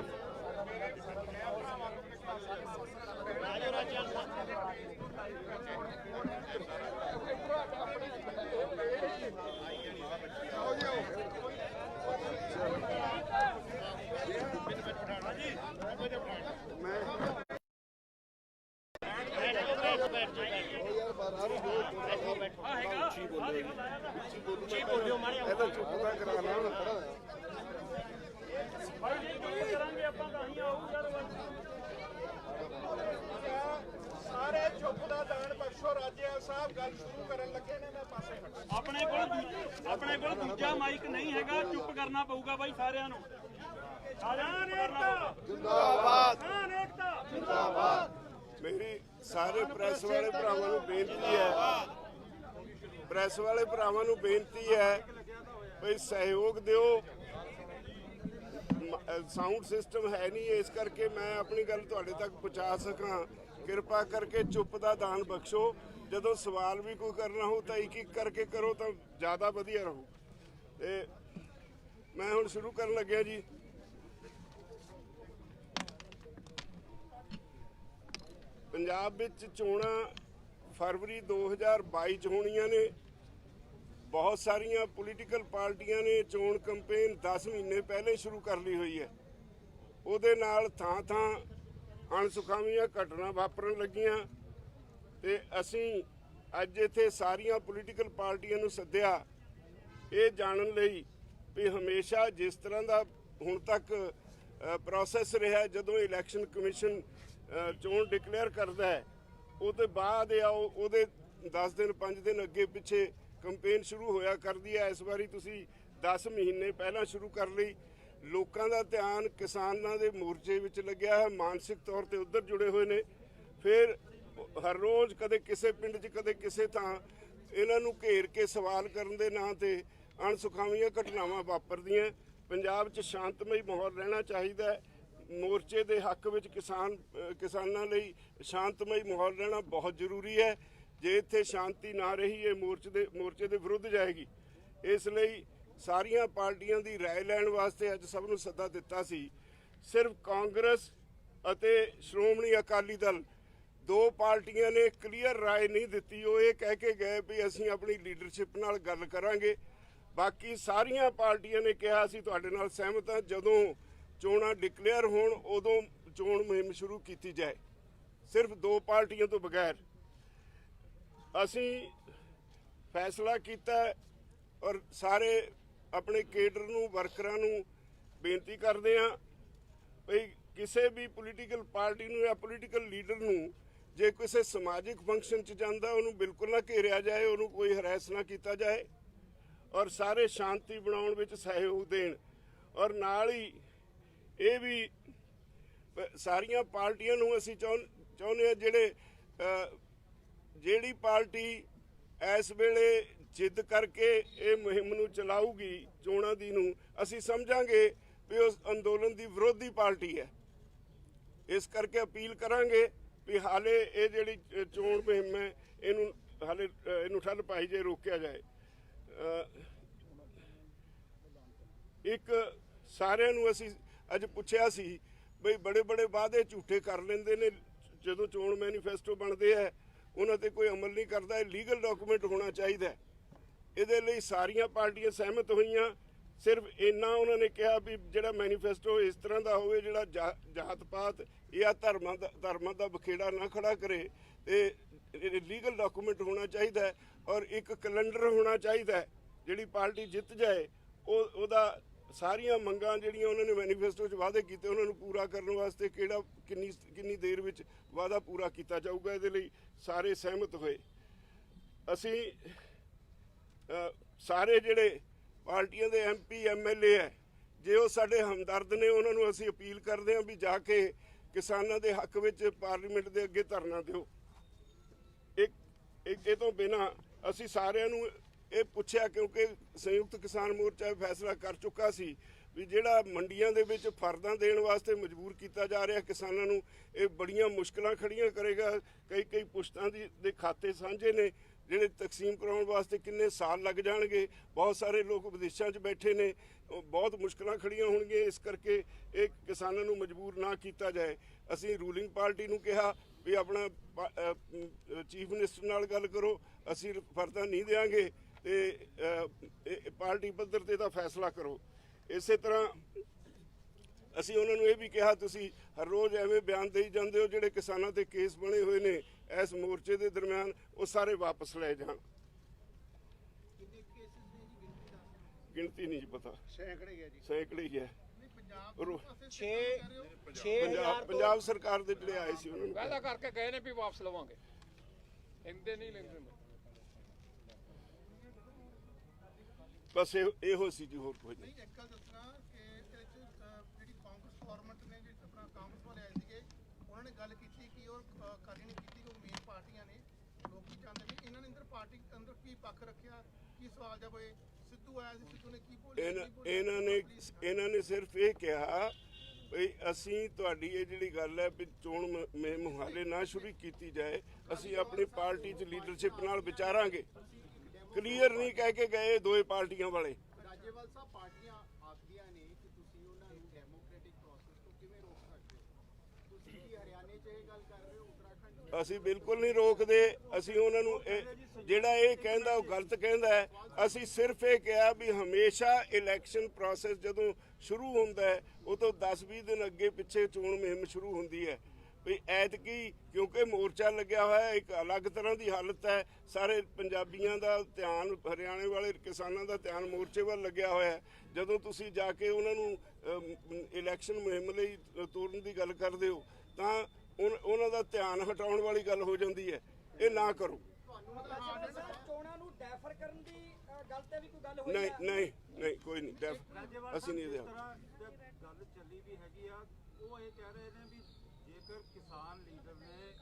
B: ਸਾਰੇ ਚੁੱਪ ਦਾ ਦਾਨ ਬਖਸ਼ੋ। ਰਾਜੇਵਾਲ ਸਾਹਿਬ ਗੱਲ ਸ਼ੁਰੂ ਕਰਨ ਲੱਗੇ ਨੇ, ਮੈਂ ਪਾਸੇ ਖੜਾ।
A: ਆਪਣੇ ਕੋਲ ਦੂਜਾ ਮਾਈਕ ਨਹੀਂ ਹੈਗਾ, ਚੁੱਪ ਕਰਨਾ ਪਊਗਾ ਬਾਈ ਸਾਰਿਆਂ ਨੂੰ।
C: ਮੇਰੀ ਸਾਰੇ ਪ੍ਰੈਸ ਵਾਲੇ ਭਰਾਵਾਂ ਨੂੰ ਬੇਨਤੀ ਹੈ, ਪ੍ਰੈਸ ਵਾਲੇ ਭਰਾਵਾਂ ਨੂੰ ਬੇਨਤੀ ਹੈ ਵੀ ਸਹਿਯੋਗ ਦਿਓ। ਸਾਊਂਡ ਸਿਸਟਮ ਹੈ ਨਹੀਂ, ਇਸ ਕਰਕੇ ਮੈਂ ਆਪਣੀ ਗੱਲ ਤੁਹਾਡੇ ਤੱਕ ਪਹੁੰਚਾ ਸਕਾਂ। ਕਿਰਪਾ ਕਰਕੇ ਚੁੱਪ ਦਾ ਦਾਨ ਬਖਸ਼ੋ। ਜਦੋਂ ਸਵਾਲ ਵੀ ਕੋਈ ਕਰਨਾ ਹੋ ਤਾਂ ਇੱਕ ਇੱਕ ਕਰਕੇ ਕਰੋ ਤਾਂ ਜ਼ਿਆਦਾ ਵਧੀਆ ਰਹੂ। ਤੇ ਮੈਂ ਹੁਣ ਸ਼ੁਰੂ ਕਰਨ ਲੱਗਿਆ ਜੀ। ਪੰਜਾਬ ਵਿੱਚ ਚੋਣਾਂ ਫਰਵਰੀ 2022 ਚ ਹੋਣੀਆਂ ਨੇ। ਬਹੁਤ ਸਾਰੀਆਂ ਪੋਲੀਟੀਕਲ ਪਾਰਟੀਆਂ ਨੇ ਚੋਣ ਕੈਂਪੇਨ 10 ਮਹੀਨੇ ਪਹਿਲੇ ਸ਼ੁਰੂ ਕਰ ਲਈ ਹੋਈ ਹੈ। ਉਹਦੇ ਨਾਲ ਥਾਂ ਥਾਂ ਅਣਸੁਖਾਵੀਆਂ ਘਟਨਾ ਵਾਪਰਨ ਲੱਗੀਆਂ ਤੇ ਅਸੀਂ ਅੱਜ ਇੱਥੇ ਸਾਰੀਆਂ ਪੋਲੀਟੀਕਲ ਪਾਰਟੀਆਂ ਨੂੰ ਸੱਦਿਆ ਇਹ ਜਾਣਨ ਲਈ ਵੀ ਹਮੇਸ਼ਾ ਜਿਸ ਤਰ੍ਹਾਂ ਦਾ ਹੁਣ ਤੱਕ ਪ੍ਰੋਸੈਸ ਰਿਹਾ, ਜਦੋਂ ਇਲੈਕਸ਼ਨ ਕਮਿਸ਼ਨ ਚੋਣ ਡਿਕਲੇਅਰ ਕਰਦਾ ਹੈ ਉਹਦੇ ਬਾਅਦ ਉਹਦੇ 10 ਦਿਨ 5 ਦਿਨ ਅੱਗੇ ਪਿੱਛੇ ਕੈਂਪੇਨ ਸ਼ੁਰੂ ਹੋਇਆ ਕਰਦੀ ਹੈ। ਇਸ ਵਾਰੀ ਤੁਸੀਂ 10 ਮਹੀਨੇ ਪਹਿਲਾਂ ਸ਼ੁਰੂ ਕਰ ਲਈ। ਲੋਕਾਂ ਦਾ ਧਿਆਨ ਕਿਸਾਨਾਂ ਦੇ ਮੋਰਚੇ ਵਿੱਚ ਲੱਗਿਆ ਹੈ, ਮਾਨਸਿਕ ਤੌਰ ਤੇ ਉੱਧਰ ਜੁੜੇ ਹੋਏ ਨੇ। ਫਿਰ ਹਰ ਰੋਜ਼ ਕਦੇ ਕਿਸੇ ਪਿੰਡ 'ਚ ਕਦੇ ਕਿਸੇ ਥਾਂ ਇਹਨਾਂ ਨੂੰ ਘੇਰ ਕੇ ਸਵਾਲ ਕਰਨ ਦੇ ਨਾਂ ਤੇ ਅਣਸੁਖਾਵੀਆਂ ਘਟਨਾਵਾਂ ਵਾਪਰਦੀਆਂ। ਪੰਜਾਬ 'ਚ ਸ਼ਾਂਤਮਈ ਮਾਹੌਲ ਰਹਿਣਾ ਚਾਹੀਦਾ ਹੈ। ਮੋਰਚੇ ਦੇ ਹੱਕ ਵਿੱਚ ਕਿਸਾਨਾਂ ਲਈ ਸ਼ਾਂਤਮਈ ਮਾਹੌਲ ਰਹਿਣਾ ਬਹੁਤ ਜ਼ਰੂਰੀ ਹੈ। ਜੇ ਇੱਥੇ ਸ਼ਾਂਤੀ ਨਾ ਰਹੀ ਇਹ ਮੋਰਚੇ ਦੇ ਵਿਰੁੱਧ ਜਾਏਗੀ। ਇਸ ਲਈ ਸਾਰੀਆਂ ਪਾਰਟੀਆਂ ਦੀ ਰਾਏ ਲੈਣ ਵਾਸਤੇ ਅੱਜ ਸਭ ਨੂੰ ਸੱਦਾ ਦਿੱਤਾ ਸੀ। ਸਿਰਫ ਕਾਂਗਰਸ ਅਤੇ ਸ਼੍ਰੋਮਣੀ ਅਕਾਲੀ ਦਲ ਦੋ ਪਾਰਟੀਆਂ ਨੇ ਕਲੀਅਰ ਰਾਏ ਨਹੀਂ ਦਿੱਤੀ। ਉਹ ਇਹ ਕਹਿ ਕੇ ਗਏ ਵੀ ਅਸੀਂ ਆਪਣੀ ਲੀਡਰਸ਼ਿਪ ਨਾਲ ਗੱਲ ਕਰਾਂਗੇ। ਬਾਕੀ ਸਾਰੀਆਂ ਪਾਰਟੀਆਂ ਨੇ ਕਿਹਾ ਅਸੀਂ ਤੁਹਾਡੇ ਨਾਲ ਸਹਿਮਤ ਹਾਂ, ਜਦੋਂ ਚੋਣਾਂ ਡਿਕਲੇਅਰ ਹੋਣ ਉਦੋਂ ਚੋਣ ਮੁਹਿੰਮ ਸ਼ੁਰੂ ਕੀਤੀ ਜਾਏ। ਸਿਰਫ ਦੋ ਪਾਰਟੀਆਂ ਤੋਂ ਬਗੈਰ ਅਸੀਂ ਫੈਸਲਾ ਕੀਤਾ ਔਰ ਸਾਰੇ ਆਪਣੇ ਕੇਡਰ ਨੂੰ ਵਰਕਰਾਂ ਨੂੰ ਬੇਨਤੀ ਕਰਦੇ ਹਾਂ ਵੀ ਕਿਸੇ ਵੀ ਪੋਲੀਟੀਕਲ ਪਾਰਟੀ ਨੂੰ ਜਾਂ ਪੋਲੀਟੀਕਲ ਲੀਡਰ ਨੂੰ ਜੇ ਕਿਸੇ ਸਮਾਜਿਕ ਫੰਕਸ਼ਨ 'ਚ ਜਾਂਦਾ ਉਹਨੂੰ ਬਿਲਕੁਲ ਨਾ ਘੇਰਿਆ ਜਾਏ, ਉਹਨੂੰ ਕੋਈ ਹਰੈਸ ਨਾ ਕੀਤਾ ਜਾਏ ਔਰ ਸਾਰੇ ਸ਼ਾਂਤੀ ਬਣਾਉਣ ਵਿੱਚ ਸਹਿਯੋਗ ਦੇਣ। ਔਰ ਨਾਲ ਹੀ ਇਹ ਵੀ ਸਾਰੀਆਂ ਪਾਰਟੀਆਂ ਨੂੰ ਅਸੀਂ ਚਾਹੁੰਦੇ ਹਾਂ ਜਿਹੜੀ ਪਾਰਟੀ ਇਸ ਵੇਲੇ ਜਿੱਦ ਕਰਕੇ ਇਹ ਮੁਹਿੰਮ ਨੂੰ ਚਲਾਊਗੀ ਚੋਣਾਂ ਦੀ ਨੂੰ ਅਸੀਂ ਸਮਝਾਂਗੇ ਵੀ ਉਸ ਅੰਦੋਲਨ ਦੀ ਵਿਰੋਧੀ ਪਾਰਟੀ ਹੈ। ਇਸ ਕਰਕੇ ਅਪੀਲ ਕਰਾਂਗੇ ਵੀ ਹਾਲੇ ਇਹ ਜਿਹੜੀ ਚੋਣ ਮੁਹਿੰਮ ਹੈ ਇਹਨੂੰ ਠੱਲ ਪਾਈ ਜੇ, ਰੋਕਿਆ ਜਾਏ। ਇੱਕ ਸਾਰਿਆਂ ਨੂੰ ਅਸੀਂ ਅੱਜ ਪੁੱਛਿਆ ਸੀ ਬਈ ਬੜੇ ਵਾਅਦੇ ਝੂਠੇ ਕਰ ਲੈਂਦੇ ਨੇ, ਜਦੋਂ ਚੋਣ ਮੈਨੀਫੈਸਟੋ ਬਣਦੇ ਹੈ ਉਹਨਾਂ ਤੇ ਕੋਈ ਅਮਲ ਨਹੀਂ ਕਰਦਾ। ਇਹ ਲੀਗਲ ਡਾਕੂਮੈਂਟ ਹੋਣਾ ਚਾਹੀਦਾ। ਇਹਦੇ ਲਈ ਸਾਰੀਆਂ ਪਾਰਟੀਆਂ ਸਹਿਮਤ ਹੋਈਆਂ। ਸਿਰਫ ਇੰਨਾ ਉਹਨਾਂ ਨੇ ਕਿਹਾ ਵੀ ਜਿਹੜਾ ਮੈਨੀਫੈਸਟੋ ਇਸ ਤਰ੍ਹਾਂ ਦਾ ਹੋਵੇ ਜਿਹੜਾ ਜਾਤ ਪਾਤ ਜਾਂ ਧਰਮਾਂ ਦਾ ਬਖੇੜਾ ਨਾ ਖੜਾ ਕਰੇ ਤੇ ਲੀਗਲ ਡਾਕੂਮੈਂਟ ਹੋਣਾ ਚਾਹੀਦਾ ਹੈ ਔਰ ਇੱਕ ਕੈਲੰਡਰ ਹੋਣਾ ਚਾਹੀਦਾ ਹੈ। ਜਿਹੜੀ ਪਾਰਟੀ ਜਿੱਤ ਜਾਏ ਉਹਦਾ ਸਾਰੀਆਂ ਮੰਗਾਂ ਜਿਹੜੀਆਂ ਉਹਨਾਂ ਨੇ ਮੈਨੀਫੈਸਟੋ 'ਚ ਵਾਅਦੇ ਕੀਤੇ ਉਹਨਾਂ ਨੂੰ ਪੂਰਾ ਕਰਨ ਵਾਸਤੇ ਕਿੰਨੀ ਦੇਰ ਵਿੱਚ ਵਾਅਦਾ ਪੂਰਾ ਕੀਤਾ ਜਾਊਗਾ, ਇਹਦੇ ਲਈ ਸਾਰੇ ਸਹਿਮਤ ਹੋਏ। ਅਸੀਂ ਸਾਰੇ ਜਿਹੜੇ ਪਾਰਟੀਆਂ ਦੇ MP MLA ਹੈ ਜੇ ਉਹ ਸਾਡੇ ਹਮਦਰਦ ਨੇ ਉਹਨਾਂ ਨੂੰ ਅਸੀਂ ਅਪੀਲ ਕਰਦੇ ਹਾਂ ਵੀ ਜਾ ਕੇ ਕਿਸਾਨਾਂ ਦੇ ਹੱਕ ਵਿੱਚ ਪਾਰਲੀਮੈਂਟ ਦੇ ਅੱਗੇ ਧਰਨਾ ਦਿਓ। ਇਹ ਤੋਂ ਬਿਨਾਂ ਅਸੀਂ ਸਾਰਿਆਂ ਨੂੰ ਇਹ ਪੁੱਛਿਆ ਕਿਉਂਕਿ ਸੰਯੁਕਤ ਕਿਸਾਨ ਮੋਰਚਾ ਇਹ ਫੈਸਲਾ ਕਰ ਚੁੱਕਾ ਸੀ ਵੀ ਜਿਹੜਾ ਮੰਡੀਆਂ ਦੇ ਵਿੱਚ ਫਰਦਾਂ ਦੇਣ ਵਾਸਤੇ ਮਜਬੂਰ ਕੀਤਾ ਜਾ ਰਿਹਾ ਕਿਸਾਨਾਂ ਨੂੰ, ਇਹ ਬੜੀਆਂ ਮੁਸ਼ਕਲਾਂ ਖੜੀਆਂ ਕਰੇਗਾ। ਕਈ ਪੁਸ਼ਤਾਂ ਦੇ ਖਾਤੇ ਸਾਂਝੇ ਨੇ ਜਿਹੜੇ ਤਕਸੀਮ ਕਰਾਉਣ ਵਾਸਤੇ ਕਿੰਨੇ ਸਾਲ ਲੱਗ ਜਾਣਗੇ। ਬਹੁਤ ਸਾਰੇ ਲੋਕ ਵਿਦੇਸ਼ਾਂ 'ਚ ਬੈਠੇ ਨੇ, ਬਹੁਤ ਮੁਸ਼ਕਲਾਂ ਖੜੀਆਂ ਹੋਣਗੀਆਂ। ਇਸ ਕਰਕੇ ਇਹ ਕਿਸਾਨਾਂ ਨੂੰ ਮਜਬੂਰ ਨਾ ਕੀਤਾ ਜਾਏ। ਅਸੀਂ ਰੂਲਿੰਗ ਪਾਰਟੀ ਨੂੰ ਕਿਹਾ ਵੀ ਆਪਣਾ ਚੀਫ ਮਿਨਿਸਟਰ ਨਾਲ ਗੱਲ ਕਰੋ, ਅਸੀਂ ਫਰਦਾਂ ਨਹੀਂ ਦੇਵਾਂਗੇ ਤੇ ਪਾਰਟੀ ਪੱਧਰ ਤੇ ਦਾ ਫੈਸਲਾ ਕਰੋ। ਇਸੇ ਤਰ੍ਹਾਂ ਅਸੀਂ ਉਹਨਾਂ ਨੂੰ ਇਹ ਵੀ ਕਿਹਾ ਤੁਸੀਂ ਹਰ ਰੋਜ਼ ਐਵੇਂ ਬਿਆਨ ਦੇਈ ਜਾਂਦੇ ਹੋ ਜਿਹੜੇ ਕਿਸਾਨਾਂ ਤੇ ਕੇਸ ਬਣੇ ਹੋਏ ਨੇ ਇਸ ਮੋਰਚੇ ਦੇ ਦਰਮਿਆਨ ਉਹ ਸਾਰੇ ਵਾਪਸ ਲੈ ਜਾਣ। ਗਿਣਤੀ ਨਹੀਂ ਪਤਾ, ਸੈਂਕੜੇ ਹੀ ਹੈ। ਪੰਜਾਬ ਸਰਕਾਰ ਦੇ ਜਿਹੜੇ ਆਏ ਸੀ ਉਹਨਾਂ ਨੂੰ
D: ਵਾਅਦਾ ਕਰਕੇ ਗਏ ਨੇ ਵੀ ਵਾਪਸ ਲਵਾਂਗੇ, ਲੈਂਦੇ ਨਹੀਂ ਲੈਂਦੇ।
C: ਬਸ ਇਹੋ ਸੀ ਜੀ, ਹੋਰ ਕੋਈ ਨਹੀਂ।
E: ਇੱਕ ਗੱਲ ਦੱਸਣਾ ਕਿ ਜਿਹੜੀ ਕਾਂਗਰਸ ਗਵਰਨਮੈਂਟ ਨੇ ਜਿਹੜੀ ਆਪਣਾ ਕਾਂਗਰਸ ਵਾਲੇ ਆਏ ਸੀਗੇ ਉਹਨਾਂ ਨੇ ਗੱਲ ਕੀਤੀ ਕਿ ਉਹ ਕਾਲੀ ਨਹੀਂ ਕੀਤੀ ਕਿ ਮੇਨ ਪਾਰਟੀਆਂ ਨੇ ਲੋਕੀ ਚਾਹੁੰਦੇ ਨੇ ਇਹਨਾਂ ਨੇ ਅੰਦਰ ਕੀ ਪੱਖ ਰੱਖਿਆ, ਕੀ ਸਵਾਲ ਜਬ ਹੋਏ। ਸਿੱਧੂ ਆਇਆ ਸੀ, ਸਿੱਧੂ ਨੇ ਕੀ ਬੋਲਿਆ?
C: ਇਹਨਾਂ ਨੇ ਸਿਰਫ ਇਹ ਕਿਹਾ ਵੀ ਅਸੀਂ ਤੁਹਾਡੀ ਇਹ ਜਿਹੜੀ ਗੱਲ ਹੈ ਵੀ ਚੋਣ ਮੁਹਿੰਮ ਹਾਲੇ ਨਾ ਸ਼ੁਰੂ ਕੀਤੀ ਜਾਏ, ਅਸੀਂ ਆਪਣੀ ਪਾਰਟੀ 'ਚ ਲੀਡਰਸ਼ਿਪ ਨਾਲ ਵਿਚਾਰਾਂਗੇ। ਕਲੀਅਰ ਨਹੀਂ ਕਹਿ ਕੇ ਗਏ ਦੋਏ ਪਾਰਟੀਆਂ ਵਾਲੇ।
I: ਰਾਜੇਵਾਲ ਸਾਹਿਬ ਪਾਰਟੀਆਂ ਆਖਦੀਆਂ ਨੇ ਕਿ ਤੁਸੀਂ ਉਹਨਾਂ ਨੂੰ ਡੈਮੋਕ੍ਰੈਟਿਕ ਪ੍ਰੋਸੈਸ ਤੋਂ ਕਿਵੇਂ ਰੋਕ ਸਕਦੇ ਹੋ?
C: ਅਸੀਂ ਬਿਲਕੁਲ ਨਹੀਂ ਰੋਕਦੇ। ਅਸੀਂ ਉਹਨਾਂ ਨੂੰ ਜਿਹੜਾ ਇਹ ਕਹਿੰਦਾ ਉਹ ਗਲਤ ਕਹਿੰਦਾ ਹੈ। ਅਸੀਂ ਸਿਰਫ ਇਹ ਕਿਹਾ ਵੀ ਹਮੇਸ਼ਾ ਇਲੈਕਸ਼ਨ ਪ੍ਰੋਸੈਸ ਜਦੋਂ ਸ਼ੁਰੂ ਹੁੰਦਾ ਹੈ ਉਹ ਤੋਂ 10-20 ਦਿਨ ਅੱਗੇ ਪਿੱਛੇ ਚੋਣ ਮੁਹਿੰਮ ਸ਼ੁਰੂ ਹੁੰਦੀ ਹੈ। ਵੀ ਐਤਕੀ ਕਿਉਂਕਿ ਮੋਰਚਾ ਲੱਗਿਆ ਹੋਇਆ ਇੱਕ ਅਲੱਗ ਤਰ੍ਹਾਂ ਦੀ ਹਾਲਤ ਹੈ। ਸਾਰੇ ਪੰਜਾਬੀਆਂ ਦਾ ਧਿਆਨ, ਹਰਿਆਣੇ ਵਾਲੇ ਕਿਸਾਨਾਂ ਦਾ ਧਿਆਨ ਮੋਰਚੇ ਵੱਲ ਲੱਗਿਆ ਹੋਇਆ ਹੈ। ਜਦੋਂ ਤੁਸੀਂ ਜਾ ਕੇ ਉਹਨਾਂ ਨੂੰ ਇਲੈਕਸ਼ਨ ਮੁਹਿੰਮ ਲਈ ਤੋਰਨ ਦੀ ਗੱਲ ਕਰਦੇ ਹੋ ਤਾਂ ਉਹਨਾਂ ਦਾ ਧਿਆਨ ਹਟਾਉਣ ਵਾਲੀ ਗੱਲ ਹੋ ਜਾਂਦੀ ਹੈ। ਇਹ ਨਾ ਕਰੋ।
J: ਚੋਣਾਂ ਨੂੰ ਡੈਫਰ ਕਰਨ ਦੀ ਗੱਲ ਤੇ ਵੀ ਕੋਈ ਗੱਲ ਹੋਈ
C: ਨਹੀਂ ਨਹੀਂ ਨਹੀਂ ਕੋਈ ਨਹੀਂ ਅਸੀਂ ਨਹੀਂ ਇਹਦੇ
G: ਗੱਲ ਚੱਲੀ ਵੀ ਹੈਗੀ ਆ। ਉਹ ਇਹ ਕਹਿ ਰਹੇ ਨੇ ਵੀ ਜੇਕਰ ਕਿਸਾਨ ਲੀਡਰ ਨੇ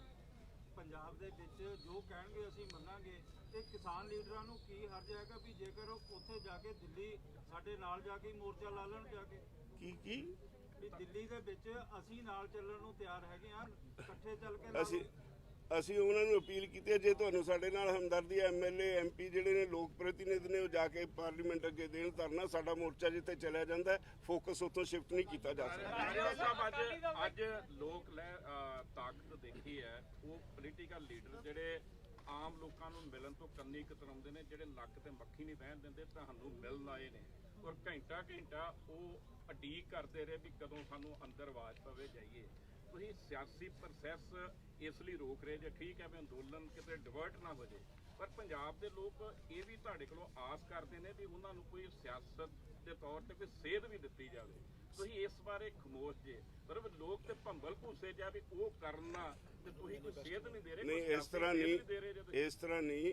G: ਪੰਜਾਬ ਦੇ ਵਿੱਚ ਜੋ ਕਹਿਣਗੇ ਅਸੀਂ ਮੰਨਾਂਗੇ ਤੇ ਕਿਸਾਨ ਲੀਡਰਾਂ ਨੂੰ ਕੀ ਹਰਜ ਹੈਗਾ ਵੀ ਜੇਕਰ ਉਹ ਉੱਥੇ ਜਾ ਕੇ ਦਿੱਲੀ ਸਾਡੇ ਨਾਲ ਜਾ ਕੇ ਮੋਰਚਾ ਲਾ ਲੈਣ ਜਾ ਕੇ
C: ਕੀ
G: ਵੀ ਦਿੱਲੀ ਦੇ ਵਿੱਚ ਅਸੀਂ ਨਾਲ ਚੱਲਣ ਨੂੰ ਤਿਆਰ ਹੈਗੇ ਆ, ਇਕੱਠੇ ਚੱਲ ਕੇ
C: ਅਸੀਂ ਉਹਨਾਂ ਨੂੰ ਅਪੀਲ ਕੀਤੀ ਹੈ ਜੇ ਤੁਹਾਨੂੰ ਸਾਡੇ ਨਾਲ ਹਮਦਰਦੀ ਐਮਐਲਏ ਐਮਪੀ ਜਿਹੜੇ ਨੇ ਲੋਕ ਪ੍ਰਤੀਨਿਧ ਨੇ ਉਹ ਜਾ ਕੇ ਪਾਰਲੀਮੈਂਟ ਅੱਗੇ ਦੇਣ ਧਰਨਾ। ਸਾਡਾ ਮੋਰਚਾ ਜਿੱਥੇ ਚਲਿਆ ਜਾਂਦਾ ਫੋਕਸ ਉੱਥੋਂ ਸ਼ਿਫਟ ਨਹੀਂ ਕੀਤਾ ਜਾ ਸਕਦਾ।
B: ਅੱਜ ਲੋਕ ਤਾਕਤ ਦੇਖੀ ਹੈ ਉਹ ਪੋਲੀਟੀਕਲ ਲੀਡਰ ਜਿਹੜੇ ਆਮ ਲੋਕਾਂ ਨੂੰ ਮਿਲਣ ਤੋਂ ਕੰਨੀ ਕਤਰਾਉਂਦੇ ਨੇ, ਜਿਹੜੇ ਨੱਕ ਤੇ ਮੱਖੀ ਨਹੀਂ ਬਹਿਣ ਦਿੰਦੇ, ਤੁਹਾਨੂੰ ਮਿਲਣ ਆਏ ਨੇ ਔਰ ਘੰਟਾ ਉਹ ਉਡੀਕ ਕਰਦੇ ਰਹੇ ਵੀ ਕਦੋਂ ਸਾਨੂੰ ਅੰਦਰ ਆਵਾਜ਼ ਪਵੇ ਜਾਈਏ। ਤੁਸੀਂ ਸਿਆਸੀ ਪ੍ਰੋਸੈਸ ਇਸ ਲਈ ਰੋਕ ਰਹੇ ਜੇ, ਠੀਕ ਹੈ ਵੀ ਅੰਦੋਲਨ ਕਿਤੇ ਡਿਵਰਟ ਨਾ ਹੋ ਜੇ, ਪਰ ਪੰਜਾਬ ਦੇ ਲੋਕ ਇਹ ਵੀ ਤੁਹਾਡੇ ਕੋਲੋਂ ਆਸ ਕਰਦੇ ਨੇ ਵੀ ਉਹਨਾਂ ਨੂੰ ਕੋਈ ਸਿਆਸਤ ਦੇ ਤੌਰ ਤੇ ਕੋਈ ਸੇਧ ਵੀ ਦਿੱਤੀ ਜਾਵੇ। ਤੁਸੀਂ ਇਸ ਬਾਰੇ ਖਮੋਸ਼ ਜੇ, ਪਰ ਲੋਕ ਤੇ ਭੰਬਲ ਭੂਸੇ ਜਾ ਵੀ ਉਹ ਕਰਨਾ ਤੇ ਤੁਸੀਂ ਕੋਈ ਸੇਧ ਨਹੀਂ ਦੇ ਰਹੇ।
C: ਨਹੀਂ ਇਸ ਤਰ੍ਹਾਂ ਨਹੀਂ।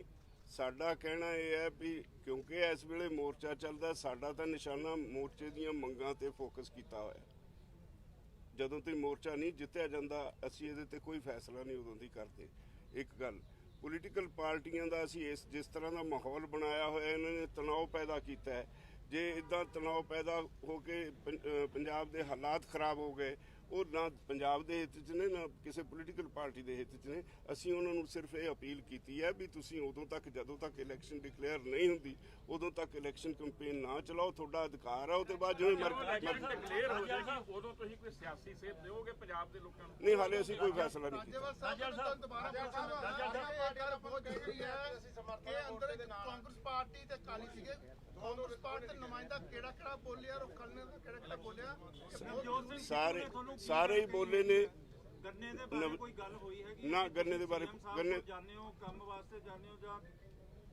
C: ਸਾਡਾ ਕਹਿਣਾ ਇਹ ਹੈ ਵੀ ਕਿਉਂਕਿ ਇਸ ਵੇਲੇ ਮੋਰਚਾ ਚੱਲਦਾ, ਸਾਡਾ ਤਾਂ ਨਿਸ਼ਾਨਾ ਮੋਰਚੇ ਦੀਆਂ ਮੰਗਾਂ ਤੇ ਫੋਕਸ ਕੀਤਾ ਹੋਇਆ। ਜਦੋਂ ਤੱਕ ਮੋਰਚਾ ਨਹੀਂ ਜਿੱਤਿਆ ਜਾਂਦਾ ਅਸੀਂ ਇਹਦੇ ਤੇ ਕੋਈ ਫੈਸਲਾ ਨਹੀਂ ਉਦੋਂ ਦੀ ਕਰਦੇ। ਇੱਕ ਗੱਲ ਪੋਲੀਟੀਕਲ ਪਾਰਟੀਆਂ ਦਾ ਅਸੀਂ ਜਿਸ ਤਰ੍ਹਾਂ ਦਾ ਮਾਹੌਲ ਬਣਾਇਆ ਹੋਇਆ ਇਹਨਾਂ ਨੇ ਤਣਾਅ ਪੈਦਾ ਕੀਤਾ ਹੈ। ਜੇ ਇਦਾਂ ਤਣਾਅ ਪੈਦਾ ਹੋ ਕੇ ਪੰਜਾਬ ਦੇ ਹਾਲਾਤ ਖਰਾਬ ਹੋ ਗਏ ਉਹ ਨਾ ਪੰਜਾਬ ਦੇ ਹਿੱਤ 'ਚ ਨੇ ਨਾ ਕਿਸੇ ਪੋਲੀਟੀਕਲ ਪਾਰਟੀ ਦੇ ਹਿੱਤ 'ਚ ਨੇ। ਅਸੀਂ ਉਹਨਾਂ ਨੂੰ ਸਿਰਫ ਇਹ ਅਪੀਲ ਕੀਤੀ ਹੈ ਵੀ ਤੁਸੀਂ ਉਦੋਂ ਤੱਕ ਜਦੋਂ ਤੱਕ ਇਲੈਕਸ਼ਨ ਡਿਕਲੇਅਰ ਨਹੀਂ ਹੁੰਦੀ ਉਦੋਂ ਤੱਕ ਇਲੈਕਸ਼ਨ ਕੈਂਪੇਨ ਨਾ ਚਲਾਓ। ਤੁਹਾਡਾ ਅਧਿਕਾਰ ਹੈ। ਉਹ ਤੋਂ ਬਾਅਦ ਜਿਵੇਂ
B: ਡਿਕਲੇਅਰ ਹੋ ਜਾਏਗਾ ਉਦੋਂ ਤੁਸੀਂ ਕੋਈ ਸਿਆਸੀ ਸੇਧ ਦਿਓਗੇ ਪੰਜਾਬ ਦੇ ਲੋਕਾਂ ਨੂੰ?
C: ਨਹੀਂ, ਹਾਲੇ ਅਸੀਂ ਕੋਈ ਫੈਸਲਾ ਨਹੀਂ ਕੀਤਾ।
E: ਕਾਂਗਰਸ ਪਾਰਟੀ ਤੇ ਅਕਾਲੀ ਸੀਗੇ, ਕਾਂਗਰਸ ਪਾਰਟੀ ਦੇ ਨੁਮਾਇੰਦਾ ਕਿਹੜਾ ਬੋਲਿਆ, ਰੁੱਖਲ ਨੇ ਕਿਹੜਾ ਬੋਲਿਆ?
C: ਸਾਰੇ ਹੀ ਬੋਲੇ ਨੇ।
G: ਗੰਨੇ ਦੇ ਬਾਰੇ ਕੋਈ ਗੱਲ ਹੋਈ ਹੈਗੀ
C: ਨਾ? ਗੰਨੇ ਦੇ ਬਾਰੇ ਗੰਨੇ
G: ਜਾਣਦੇ ਹੋ, ਕੰਮ ਵਾਸਤੇ ਜਾਣਦੇ ਹੋ, ਜਾਂ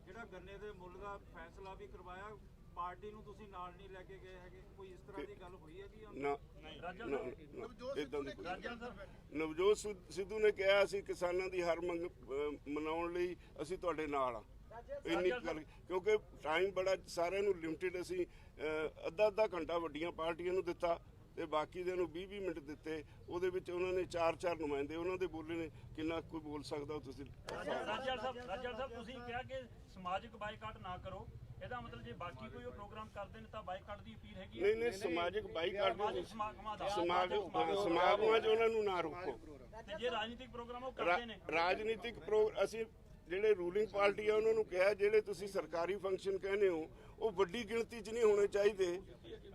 G: ਜਿਹੜਾ ਗੰਨੇ ਦੇ ਮੁੱਲ ਦਾ ਫੈਸਲਾ ਵੀ ਕਰਵਾਇਆ ਪਾਰਟੀ ਨੂੰ ਤੁਸੀਂ ਨਾਲ ਨਹੀਂ ਲੈ ਕੇ ਗਏ ਹੈਗੇ, ਕੋਈ ਇਸ ਤਰ੍ਹਾਂ ਦੀ ਗੱਲ ਹੋਈ ਹੈਗੀ?
C: ਨਾ, ਨਵਜੋਤ ਸਿੱਧੂ ਨੇ ਕਿਹਾ ਅਸੀਂ ਕਿਸਾਨਾਂ ਦੀ ਹਰ ਮੰਗ ਮਨਾਉਣ ਲਈ ਅਸੀਂ ਤੁਹਾਡੇ ਨਾਲ ਆ। ਇੰਨੀ ਗੱਲ ਕਿਉਂਕਿ ਟਾਈਮ ਬੜਾ ਸਾਰਿਆਂ ਨੂੰ ਲਿਮਟਿਡ, ਅਸੀਂ ਅੱਧਾ ਘੰਟਾ ਵੱਡੀਆਂ ਪਾਰਟੀਆਂ ਨੂੰ ਦਿੱਤਾ ਤੇ ਬਾਕੀ ਦੇ ਨੂੰ 20 ਮਿੰਟ ਦਿੱਤੇ। ਉਹਦੇ ਵਿੱਚ ਉਹਨਾਂ ਨੇ 4 ਨੁਮਾਇੰਦੇ ਉਹਨਾਂ ਦੇ ਬੋਲੇ ਨੇ। ਕਿੰਨਾ ਕੋਈ ਬੋਲ ਸਕਦਾ? ਤੁਸੀਂ
A: ਰਾਜਾ ਸਾਹਿਬ ਤੁਸੀਂ ਕਿਹਾ ਕਿ ਸਮਾਜਿਕ ਬਾਈਕਾਟ ਨਾ ਕਰੋ, ਇਹਦਾ ਮਤਲਬ ਜੇ ਬਾਕੀ ਕੋਈ ਉਹ ਪ੍ਰੋਗਰਾਮ ਕਰਦੇ ਨੇ ਤਾਂ ਬਾਈਕਾਟ ਦੀ ਅਪੀਲ ਹੈਗੀ ਹੈ?
C: ਨਹੀਂ ਸਮਾਜਿਕ ਬਾਈਕਾਟ ਸਮਾਗਮਾਂ 'ਚ ਉਹਨਾਂ ਨੂੰ ਨਾ ਰੋਕੋ।
A: ਤੇ ਜੇ ਰਾਜਨੀਤਿਕ ਪ੍ਰੋਗਰਾਮ ਉਹ ਕਰਦੇ ਨੇ,
C: ਰਾਜਨੀਤਿਕ ਅਸੀਂ ਜਿਹੜੇ ਰੂਲਿੰਗ ਪਾਰਟੀ ਆ ਉਹਨਾਂ ਨੂੰ ਕਿਹਾ ਜਿਹੜੇ ਤੁਸੀਂ ਸਰਕਾਰੀ ਫੰਕਸ਼ਨ ਕਹਿੰਦੇ ਹੋ ਉਹ ਵੱਡੀ ਗਿਣਤੀ 'ਚ ਨਹੀਂ ਹੋਣੇ ਚਾਹੀਦੇ,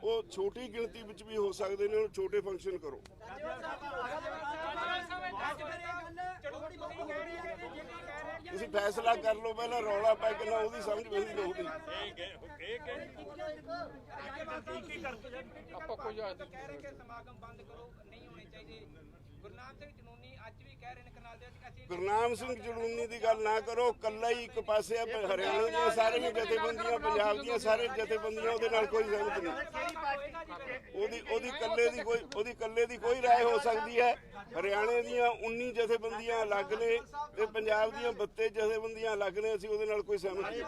C: ਉਹ ਛੋਟੀ ਗਿਣਤੀ ਵਿੱਚ ਵੀ ਹੋ ਸਕਦੇ ਨੇ। ਉਹ ਛੋਟੇ ਫੰਕਸ਼ਨ ਕਰੋ। ਤੁਸੀਂ ਫੈਸਲਾ ਕਰ ਲਓ ਪਹਿਲਾਂ, ਰੌਲਾ ਪੈ ਕੇ ਨਾ ਉਹਦੀ ਸਮਝ ਪੈਂਦੀ ਨਾ ਉਹਦੀ।
F: ਆਪਾਂ ਕੋਈ ਕਹਿ ਰਹੇ ਕਿ ਸਮਾਗਮ ਬੰਦ ਕਰੋ, ਨਹੀਂ ਹੋਣੇ ਚਾਹੀਦੇ। ਗੁਰਨਾਮ ਸਿੰਘ ਜਨੂਨੀ ਅੱਜ ਵੀ ਕਹਿ ਰਹੇ ਨੇ ਕਰਨਾਲ ਦੇ ਵਿੱਚ ਅਸੀਂ
C: ਗੁਰਨਾਮ ਸਿੰਘ ਜਨੂਨੀ ਦੀ ਗੱਲ ਨਾ ਕਰੋ। ਕੱਲਾ ਹੀ ਇੱਕ ਪਾਸੇ ਹਰਿਆਣਾ ਦੀਆਂ ਸਾਰੀਆਂ ਜਥੇਬੰਦੀਆਂ, ਪੰਜਾਬ ਦੀਆਂ ਸਾਰੇ ਜਥੇਬੰਦੀਆਂ, ਉਹਦੇ ਨਾਲ ਕੋਈ ਸਹਿਮਤ ਨਹੀਂ। ਉਹਦੀ ਕੱਲੇ ਦੀ ਕੋਈ ਰਾਏ ਹੋ ਸਕਦੀ ਹੈ। ਹਰਿਆਣੇ ਦੀਆਂ 19 ਜਥੇਬੰਦੀਆਂ ਅਲੱਗ ਨੇ ਤੇ ਪੰਜਾਬ ਦੀਆਂ 32 ਜਥੇਬੰਦੀਆਂ ਅਲੱਗ ਨੇ। ਅਸੀਂ ਉਹਦੇ ਨਾਲ ਕੋਈ ਸਹਿਮਤ ਨਹੀਂ।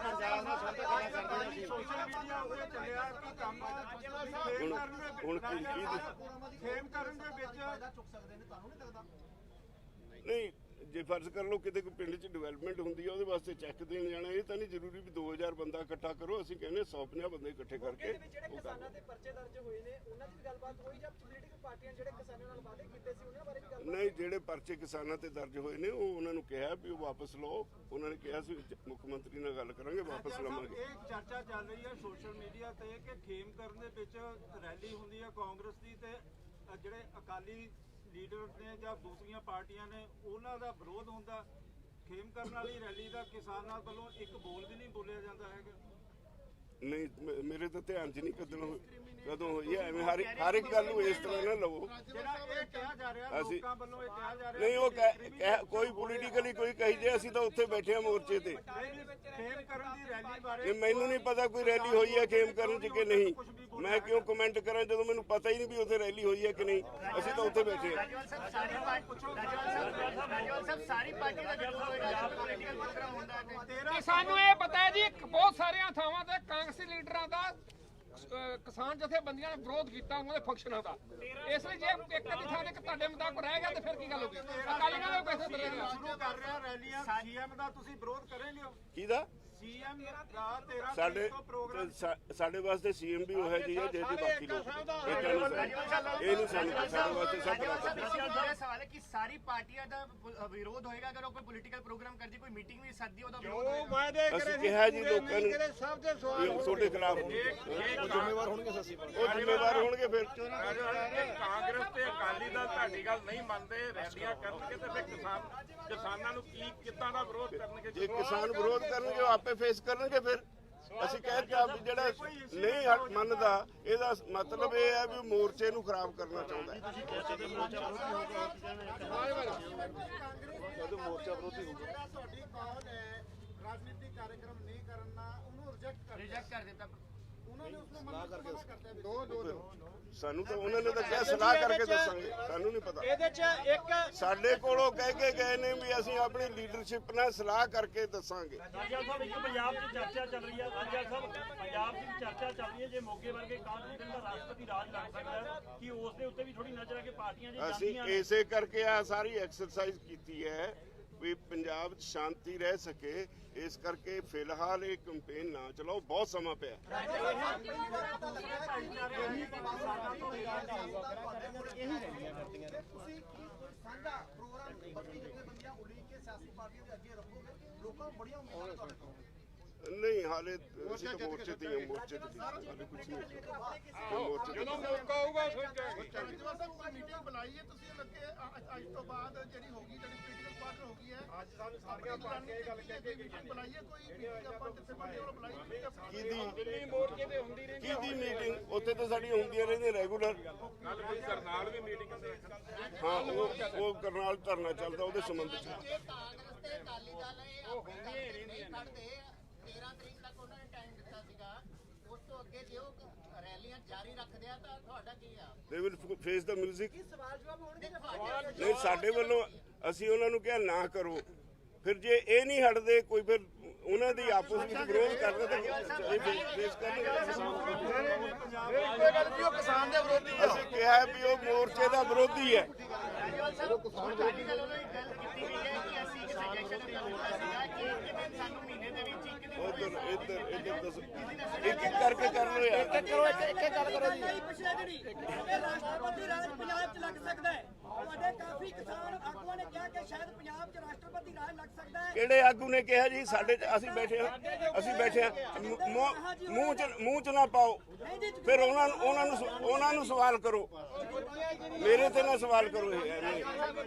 C: ਹੁਣ ਨਹੀਂ, ਜੇ ਫਰਜ਼ ਕਰ ਲਓ ਕਿਤੇ ਕੋਈ ਪਿੰਡ 'ਚ ਡਿਵੈਲਪਮੈਂਟ ਹੁੰਦੀ ਹੈ ਉਹਦੇ ਵਾਸਤੇ ਚੈੱਕ ਦੇਣ ਜਾਣਾ, ਇਹ ਤਾਂ ਨਹੀਂ ਜ਼ਰੂਰੀ ਵੀ 2000 ਬੰਦਾ ਇਕੱਠਾ ਕਰੋ। ਅਸੀਂ ਕਹਿੰਦੇ 150 ਬੰਦੇ ਇਕੱਠੇ ਕਰਕੇ
J: ਕਿਸਾਨਾਂ ਦੇ ਪਰਚੇ ਦਰਜ ਹੋਏ ਨੇ ਉਹਨਾਂ ਦੀ ਗੱਲਬਾਤ ਹੋਈ ਜਾਂ ਪੋਲੀਟੀਕਲ ਪਾਰਟੀਆਂ ਜਿਹੜੇ ਕਿਸਾਨਾਂ ਨਾਲ ਵਾਅਦੇ ਕੀਤੇ ਸੀ ਉਹਨਾਂ ਬਾਰੇ ਵੀ ਗੱਲ?
C: ਨਹੀਂ, ਜਿਹੜੇ ਪਰਚੇ ਕਿਸਾਨਾਂ ਤੇ ਦਰਜ ਹੋਏ ਨੇ ਉਹ ਉਹਨਾਂ ਨੂੰ ਕਿਹਾ ਵੀ ਉਹ ਵਾਪਸ ਲਓ। ਉਹਨਾਂ ਨੇ ਕਿਹਾ ਸੀ ਮੁੱਖ ਮੰਤਰੀ ਨਾਲ ਗੱਲ ਕਰਾਂਗੇ, ਵਾਪਸ ਲਵਾਂਗੇ।
G: ਇਹ ਚਰਚਾ ਚੱਲ ਰਹੀ ਹੈ ਸੋਸ਼ਲ ਮੀਡੀਆ ਤੇ ਕਿ ਖੇਮਕਰਨ ਦੇ ਵਿੱਚ ਰੈਲੀ ਹੁੰਦੀ ਹੈ ਕਾਂਗਰਸ ਦੀ ਤੇ ਜਿਹੜੇ ਅਕਾਲੀ ਲੀਡਰ ਨੇ ਜਾਂ ਦੂਸਰੀਆਂ ਪਾਰਟੀਆਂ ਨੇ ਉਹਨਾਂ ਦਾ ਵਿਰੋਧ ਹੁੰਦਾ, ਖੇਮ ਕਰਨ ਵਾਲੀ ਰੈਲੀ ਦਾ ਕਿਸਾਨਾਂ ਵੱਲੋਂ ਇੱਕ ਬੋਲ ਵੀ ਨਹੀਂ ਬੋਲਿਆ ਜਾਂਦਾ ਹੈਗਾ।
C: ਨਹੀਂ ਮੇਰੇ ਤਾਂ ਧਿਆਨ 'ਚ ਨਹੀਂ ਕਦੋਂ ਹੋਈ ਹੈ। ਐਵੇਂ ਹਰ ਇੱਕ ਗੱਲ ਨੂੰ ਇਸ ਤਰ੍ਹਾਂ ਨਾ ਲਵੋ।
G: ਜਿਹੜਾ ਇਹ ਕਿਹਾ ਜਾ ਰਿਹਾ
C: ਅਸੀਂ
G: ਲੋਕਾਂ ਵੱਲੋਂ, ਇਹ ਕਿਹਾ ਜਾ ਰਿਹਾ
C: ਨਹੀਂ ਉਹ ਕੋਈ ਪੋਲੀਟੀਕਲੀ ਕੋਈ ਕਹੀ ਜੇ, ਅਸੀਂ ਤਾਂ ਉੱਥੇ ਬੈਠੇ ਆ ਮੋਰਚੇ ਤੇ।
G: ਖੇਮ ਕਰਨ ਦੀ ਰੈਲੀ ਬਾਰੇ
C: ਇਹ ਮੈਨੂੰ ਨਹੀਂ ਪਤਾ ਕੋਈ ਰੈਲੀ ਹੋਈ ਹੈ ਖੇਮ ਕਰਨ 'ਚ ਕਿ ਨਹੀਂ। ਮੈਂ ਕਿਉਂ ਕਮੈਂਟ ਕਰਾਂ ਜਦੋਂ ਮੈਨੂੰ ਪਤਾ ਹੀ ਨਹੀਂ ਵੀ ਉੱਥੇ ਰੈਲੀ ਹੋਈ ਹੈ ਕਿ ਨਹੀਂ। ਅਸੀਂ ਤਾਂ ਉੱਥੇ ਬੈਠੇ ਆ।
H: ਰਾਜਵਾਲ ਸਾਹਿਬ ਸਾਰੀ ਪਾਰਟੀ ਦਾ ਵਿਰੋਧ ਹੋਏਗਾ, ਪੋਲੀਟੀਕਲ ਪ੍ਰੋਗਰਾਮ ਹੁੰਦਾ ਹੈ
D: ਤੇ ਸਾਨੂੰ ਇਹ ਪਤਾ ਹੈ ਜੀ ਬਹੁਤ ਸਾਰੀਆਂ ਥਾਵਾਂ ਤੇ ਕਾਂਗਰਸੀ ਲੀਡਰਾਂ ਦਾ ਕਿਸਾਨ ਜਥੇਬੰਦੀਆਂ ਨੇ ਵਿਰੋਧ ਕੀਤਾ ਉਹਨਾਂ ਦੇ ਫੰਕਸ਼ਨਾਂ ਦਾ। ਇਸ ਲਈ ਜੇ ਇੱਕ ਦੀ ਥਾਂ ਤੇ ਤੁਹਾਡੇ ਮੁਤਾਬਕ ਰਹਿ ਗਿਆ ਤੇ ਫਿਰ ਕੀ ਗੱਲ ਹੋਗੀ? ਅਕਾਲੀਆਂ ਦੇ ਪੈਸੇ ਬਦਲੇਗਾ
G: ਸ਼ੁਰੂ ਕਰ ਰਿਹਾ ਰੈਲੀਆਂ। ਸੀਐਮ ਦਾ ਤੁਸੀਂ ਵਿਰੋਧ ਕਰੇਂਗੇ?
C: ਕਿਹਦਾ?
G: ਸੀਐਮ ਦਾ 13
C: ਸਾਡੇ
G: ਤੋਂ ਪ੍ਰੋਗਰਾਮ
C: ਸਾਡੇ ਵਾਸਤੇ ਸੀਐਮ ਵੀ ਉਹ ਹੈ ਜੀ ਜਿਹਦੀ ਬਾਕੀ ਲੋਕ ਇਹ ਨਹੀਂ ਸਾਨੂੰ ਸਾਡੇ ਵਾਸਤੇ ਸਭ
H: ਮੇਰਾ ਸਵਾਲ ਹੈ ਕਿ ਸਾਰੀ ਪਾਰਟੀਆਂ ਦਾ ਵਿਰੋਧ ਹੋਏਗਾ ਅਗਰ ਉਹ ਕੋਈ ਪੋਲੀਟੀਕਲ ਪ੍ਰੋਗਰਾਮ ਕਰਦੀ, ਕੋਈ ਮੀਟਿੰਗ ਵੀ ਸੱਦੀ, ਉਹਦਾ ਵਿਰੋਧ ਹੋਏਗਾ।
C: ਅਸੀਂ ਕਿਹਾ ਜੀ ਲੋਕਾਂ ਨੂੰ ਤੁਹਾਡੇ ਖਿਲਾਫ ਉਹ ਜ਼ਿੰਮੇਵਾਰ ਹੋਣਗੇ ਫਿਰ।
B: ਕਾਂਗਰਸ ਤੇ ਅਕਾਲੀ ਦਲ ਤੁਹਾਡੀ ਗੱਲ ਨਹੀਂ ਮੰਨਦੇ, ਰੈਲੀਆਂ ਕਰਨਗੇ ਤੇ ਫਿਰ ਕਿਸਾਨਾਂ ਨੂੰ ਕਿੱਦਾਂ ਦਾ ਵਿਰੋਧ ਕਰਨਗੇ?
C: ਜੇ ਕਿਸਾਨ ਵਿਰੋਧ ਕਰਨਗੇ ਉਹ ਆਪੇ ਫੇਸ ਕਰਨਗੇ। ਫਿਰ ਅਸੀਂ ਕਹਿੰਦੇ ਵੀ ਜਿਹੜਾ ਨਹੀਂ ਮੰਨਦਾ ਇਹਦਾ ਮਤਲਬ ਇਹ ਹੈ ਵੀ ਮੋਰਚੇ ਨੂੰ ਖਰਾਬ ਕਰਨਾ ਚਾਹੁੰਦਾ ਹੈ।
E: ਮੋਰਚਾ ਵਿਰੋਧੀ ਹੋਊਗਾ। ਜਿਹੜਾ ਤੁਹਾਡੀ ਕਾਲ ਹੈ ਰਾਜਨੀਤਿਕ ਕਾਰਜਕ੍ਰਮ ਨਹੀਂ ਕਰਨਾ, ਉਹਨੂੰ ਰਿਜੈਕਟ ਕਰ ਦਿੱਤਾ। ਉਹਨਾਂ ਨੇ ਉਸ ਨੂੰ ਮਨਾ ਕਰਕੇ ਦੋ
C: ਸਾਨੂੰ ਤਾਂ ਉਹਨਾਂ ਨੇ ਤਾਂ ਕਿਹਾ ਸਲਾਹ ਕਰਕੇ ਦੱਸਾਂਗੇ, ਸਾਨੂੰ ਨਹੀਂ ਪਤਾ।
J: ਇਹਦੇ 'ਚ ਇੱਕ
C: ਸਾਡੇ ਕੋਲੋਂ ਕਹਿ ਕੇ ਗਏ ਨੇ ਵੀ ਅਸੀਂ ਆਪਣੀ ਲੀਡਰਸ਼ਿਪ ਨਾਲ ਸਲਾਹ ਕਰਕੇ ਦੱਸਾਂਗੇ।
A: ਰਾਜਾ ਸਾਹਿਬ ਇੱਕ ਪੰਜਾਬ 'ਚ ਚਰਚਾ ਚੱਲ ਰਹੀ ਹੈ, ਰਾਜਾ ਸਾਹਿਬ ਪੰਜਾਬ 'ਚ ਚਰਚਾ ਚੱਲ ਰਹੀ ਹੈ ਜੇ ਮੋਗੇ ਵਰਗੇ ਕਾਂਸਟੀਟਿਊਸ਼ਨ ਦਾ ਰਾਸ਼ਟਰਪਤੀ ਰਾਜ ਲੱਗ ਸਕਦਾ ਹੈ ਕਿ ਉਸ ਦੇ ਉੱਤੇ ਵੀ ਥੋੜੀ ਨਜ਼ਰ ਆ ਕੇ ਪਾਰਟੀਆਂ ਜੇ
C: ਅਸੀਂ
A: ਜਾਂਦੀਆਂ ਨੇ।
C: ਇਸੇ ਕਰਕੇ ਆ ਸਾਰੀ ਐਕਸਰਸਾਈਜ਼ ਕੀਤੀ ਹੈ ਵੀ ਪੰਜਾਬ 'ਚ ਸ਼ਾਂਤੀ ਰਹਿ ਸਕੇ। ਇਸ ਕਰਕੇ ਫਿਲਹਾਲ ਇਹ ਕੈਂਪੇਨ ਨਾ ਚਲਾਓ, ਬਹੁਤ ਸਮਾਂ ਪਿਆ।
E: ਤੁਸੀਂ ਸਾਂਝਾ ਪ੍ਰੋਗਰਾਮ ਬਾਕੀ ਜਥੇਬੰਦੀਆਂ ਉਲੀਕ ਕੇ ਸਿਆਸੀ ਪਾਰਟੀਆਂ ਦੇ ਅੱਗੇ ਰੱਖੋਗੇ, ਲੋਕਾਂ ਨੂੰ ਬੜੀਆਂ ਉਮੀਦਾਂ ਤੁਹਾਡੇ ਤੋਂ।
C: ਨਹੀਂ ਹਾਲੇ ਅਸੀਂ ਤਾਂ ਮੋਰਚੇ ਤੇ ਹੀ ਮੋਰਚੇ ਤੇ ਹਾਲੇ ਕੁਝ ਨਹੀਂ
D: ਜਦੋਂ ਮੌਕਾ ਆਊਗਾ ਸੋਚਾਂਗੇ।
E: ਰਾਜਵਾਲ ਸਾਹਿਬ ਕੋਈ ਮੀਟਿੰਗ ਬੁਲਾਈ ਹੈ ਤੁਸੀਂ ਲੱਗੇ ਅੱਜ ਤੋਂ ਬਾਅਦ ਜਿਹੜੀ ਹੋਗੀ, ਜਿਹੜੀ ਪੋਲੀਟੀਕਲ ਪਾਰਟੀ ਹੋ ਗਈ ਹੈ, ਅੱਜ ਸਾਨੂੰ ਸਾਰੀਆਂ ਪਾਰਟੀਆਂ ਇਹ ਗੱਲ ਕਹਿ ਕੇ ਮੀਟਿੰਗ ਬੁਲਾਈ ਹੈ, ਕੋਈ ਮੀਟਿੰਗ ਆਪਾਂ ਜਥੇਬੰਦੀਆਂ ਵੱਲੋਂ ਬੁਲਾਈ
C: ਕਿਹਦੀ
D: ਮੋਰਚੇ ਤੇ ਹੁੰਦੀ ਰਹੀ
C: ਕਿਹਦੀ ਮੀਟਿੰਗ? ਉੱਥੇ ਤਾਂ ਸਾਡੀਆਂ ਹੁੰਦੀਆਂ ਰਹਿੰਦੀਆਂ ਰੈਗੂਲਰ।
B: ਕਰਨਾਲ ਵੀ ਮੀਟਿੰਗ
C: ਹਾਂ ਉਹ ਕਰਨਾਲ ਧਰਨਾ ਚੱਲਦਾ ਉਹਦੇ ਸੰਬੰਧ 'ਚ।
I: ਜੇ ਕਾਂਗਰਸ ਤੇ ਅਕਾਲੀ ਦਲ ਇਹ ਨਹੀਂ ਖੜਦੇ 13 ਤਰੀਕ ਤੱਕ ਉਹਨਾਂ ਨੇ ਟਾਈਮ ਦਿੱਤਾ ਸੀਗਾ, ਉਸ ਤੋਂ ਅੱਗੇ ਜੇ ਉਹ ਰੈਲੀਆਂ ਜਾਰੀ ਰੱਖਦੇ ਆ ਤਾਂ ਤੁਹਾਡਾ ਕੀ ਆ?
C: They will face the music.
J: ਸਵਾਲ ਜਵਾਬ ਹੋਣਗੇ
C: ਨਹੀਂ ਸਾਡੇ ਵੱਲੋਂ ਅਸੀਂ ਉਹਨਾਂ ਨੂੰ ਕਿਹਾ ਨਾ ਕਰੋ। ਫਿਰ ਜੇ ਇਹ ਨਹੀਂ ਹਟਦੇ ਕੋਈ ਫਿਰ ਉਹਨਾਂ ਦੀ ਆਪਸ ਵਿੱਚ ਵਿਰੋਧ ਕਰਦੇ ਤਾਂ ਫੇਸ ਕਰਨਗੇ।
E: ਉਹ ਕਿਸਾਨ ਦੇ ਵਿਰੋਧੀ
C: ਅਸੀਂ ਕਿਹਾ ਵੀ ਉਹ ਮੋਰਚੇ ਦਾ ਵਿਰੋਧੀ ਹੈ।
H: ਰਾਜਵਾਲ ਸਾਹਿਬ ਪਾਰਟੀ ਵੱਲੋਂ ਇੱਕ ਗੱਲ ਕੀਤੀ ਗਈ ਹੈ ਕਿ ਅਸੀਂ ਇੱਕ ਸਜੈਸ਼ਨ ਦਿੱਤਾ ਸੀਗਾ ਕਿ ਇੱਕ ਦਿਨ ਸਾਨੂੰ ਮਹੀਨੇ ਦੇ ਵਿੱਚ ਇੱਕ ਦਿਨ
C: ਇੱਧਰ ਦੱਸੋ ਇੱਕ ਕਰਕੇ ਕਰ ਲਓ ਯਾਰ।
J: ਇੱਕ ਗੱਲ ਕਰੋ ਜੀ। ਪਿਛਲੇ ਦਿਨੀ ਇਹ ਰਾਸ਼ਟਰਪਤੀ ਰਾਜ ਪੰਜਾਬ 'ਚ ਲੱਗ ਸਕਦਾ ਹੈ। ਤੁਹਾਡੇ ਕਾਫੀ ਕਿਸਾਨ ਆਗੂਆਂ ਨੇ ਕਿਹਾ ਕਿ ਸ਼ਾਇਦ ਪੰਜਾਬ 'ਚ ਰਾਸ਼ਟਰਪਤੀ ਰਾਜ ਲੱਗ ਸਕਦਾ ਹੈ।
C: ਕਿਹੜੇ ਆਗੂ ਨੇ ਕਿਹਾ ਜੀ? ਸਾਡੇ ਅਸੀਂ ਬੈਠੇ ਹਾਂ ਮੂੰਹ 'ਚ ਨਾ ਪਾਓ। ਫਿਰ ਉਹਨਾਂ ਨੂੰ ਸਵਾਲ ਕਰੋ, ਮੇਰੇ ਤੇ ਨਾ ਸਵਾਲ ਕਰੋ। ਇਹ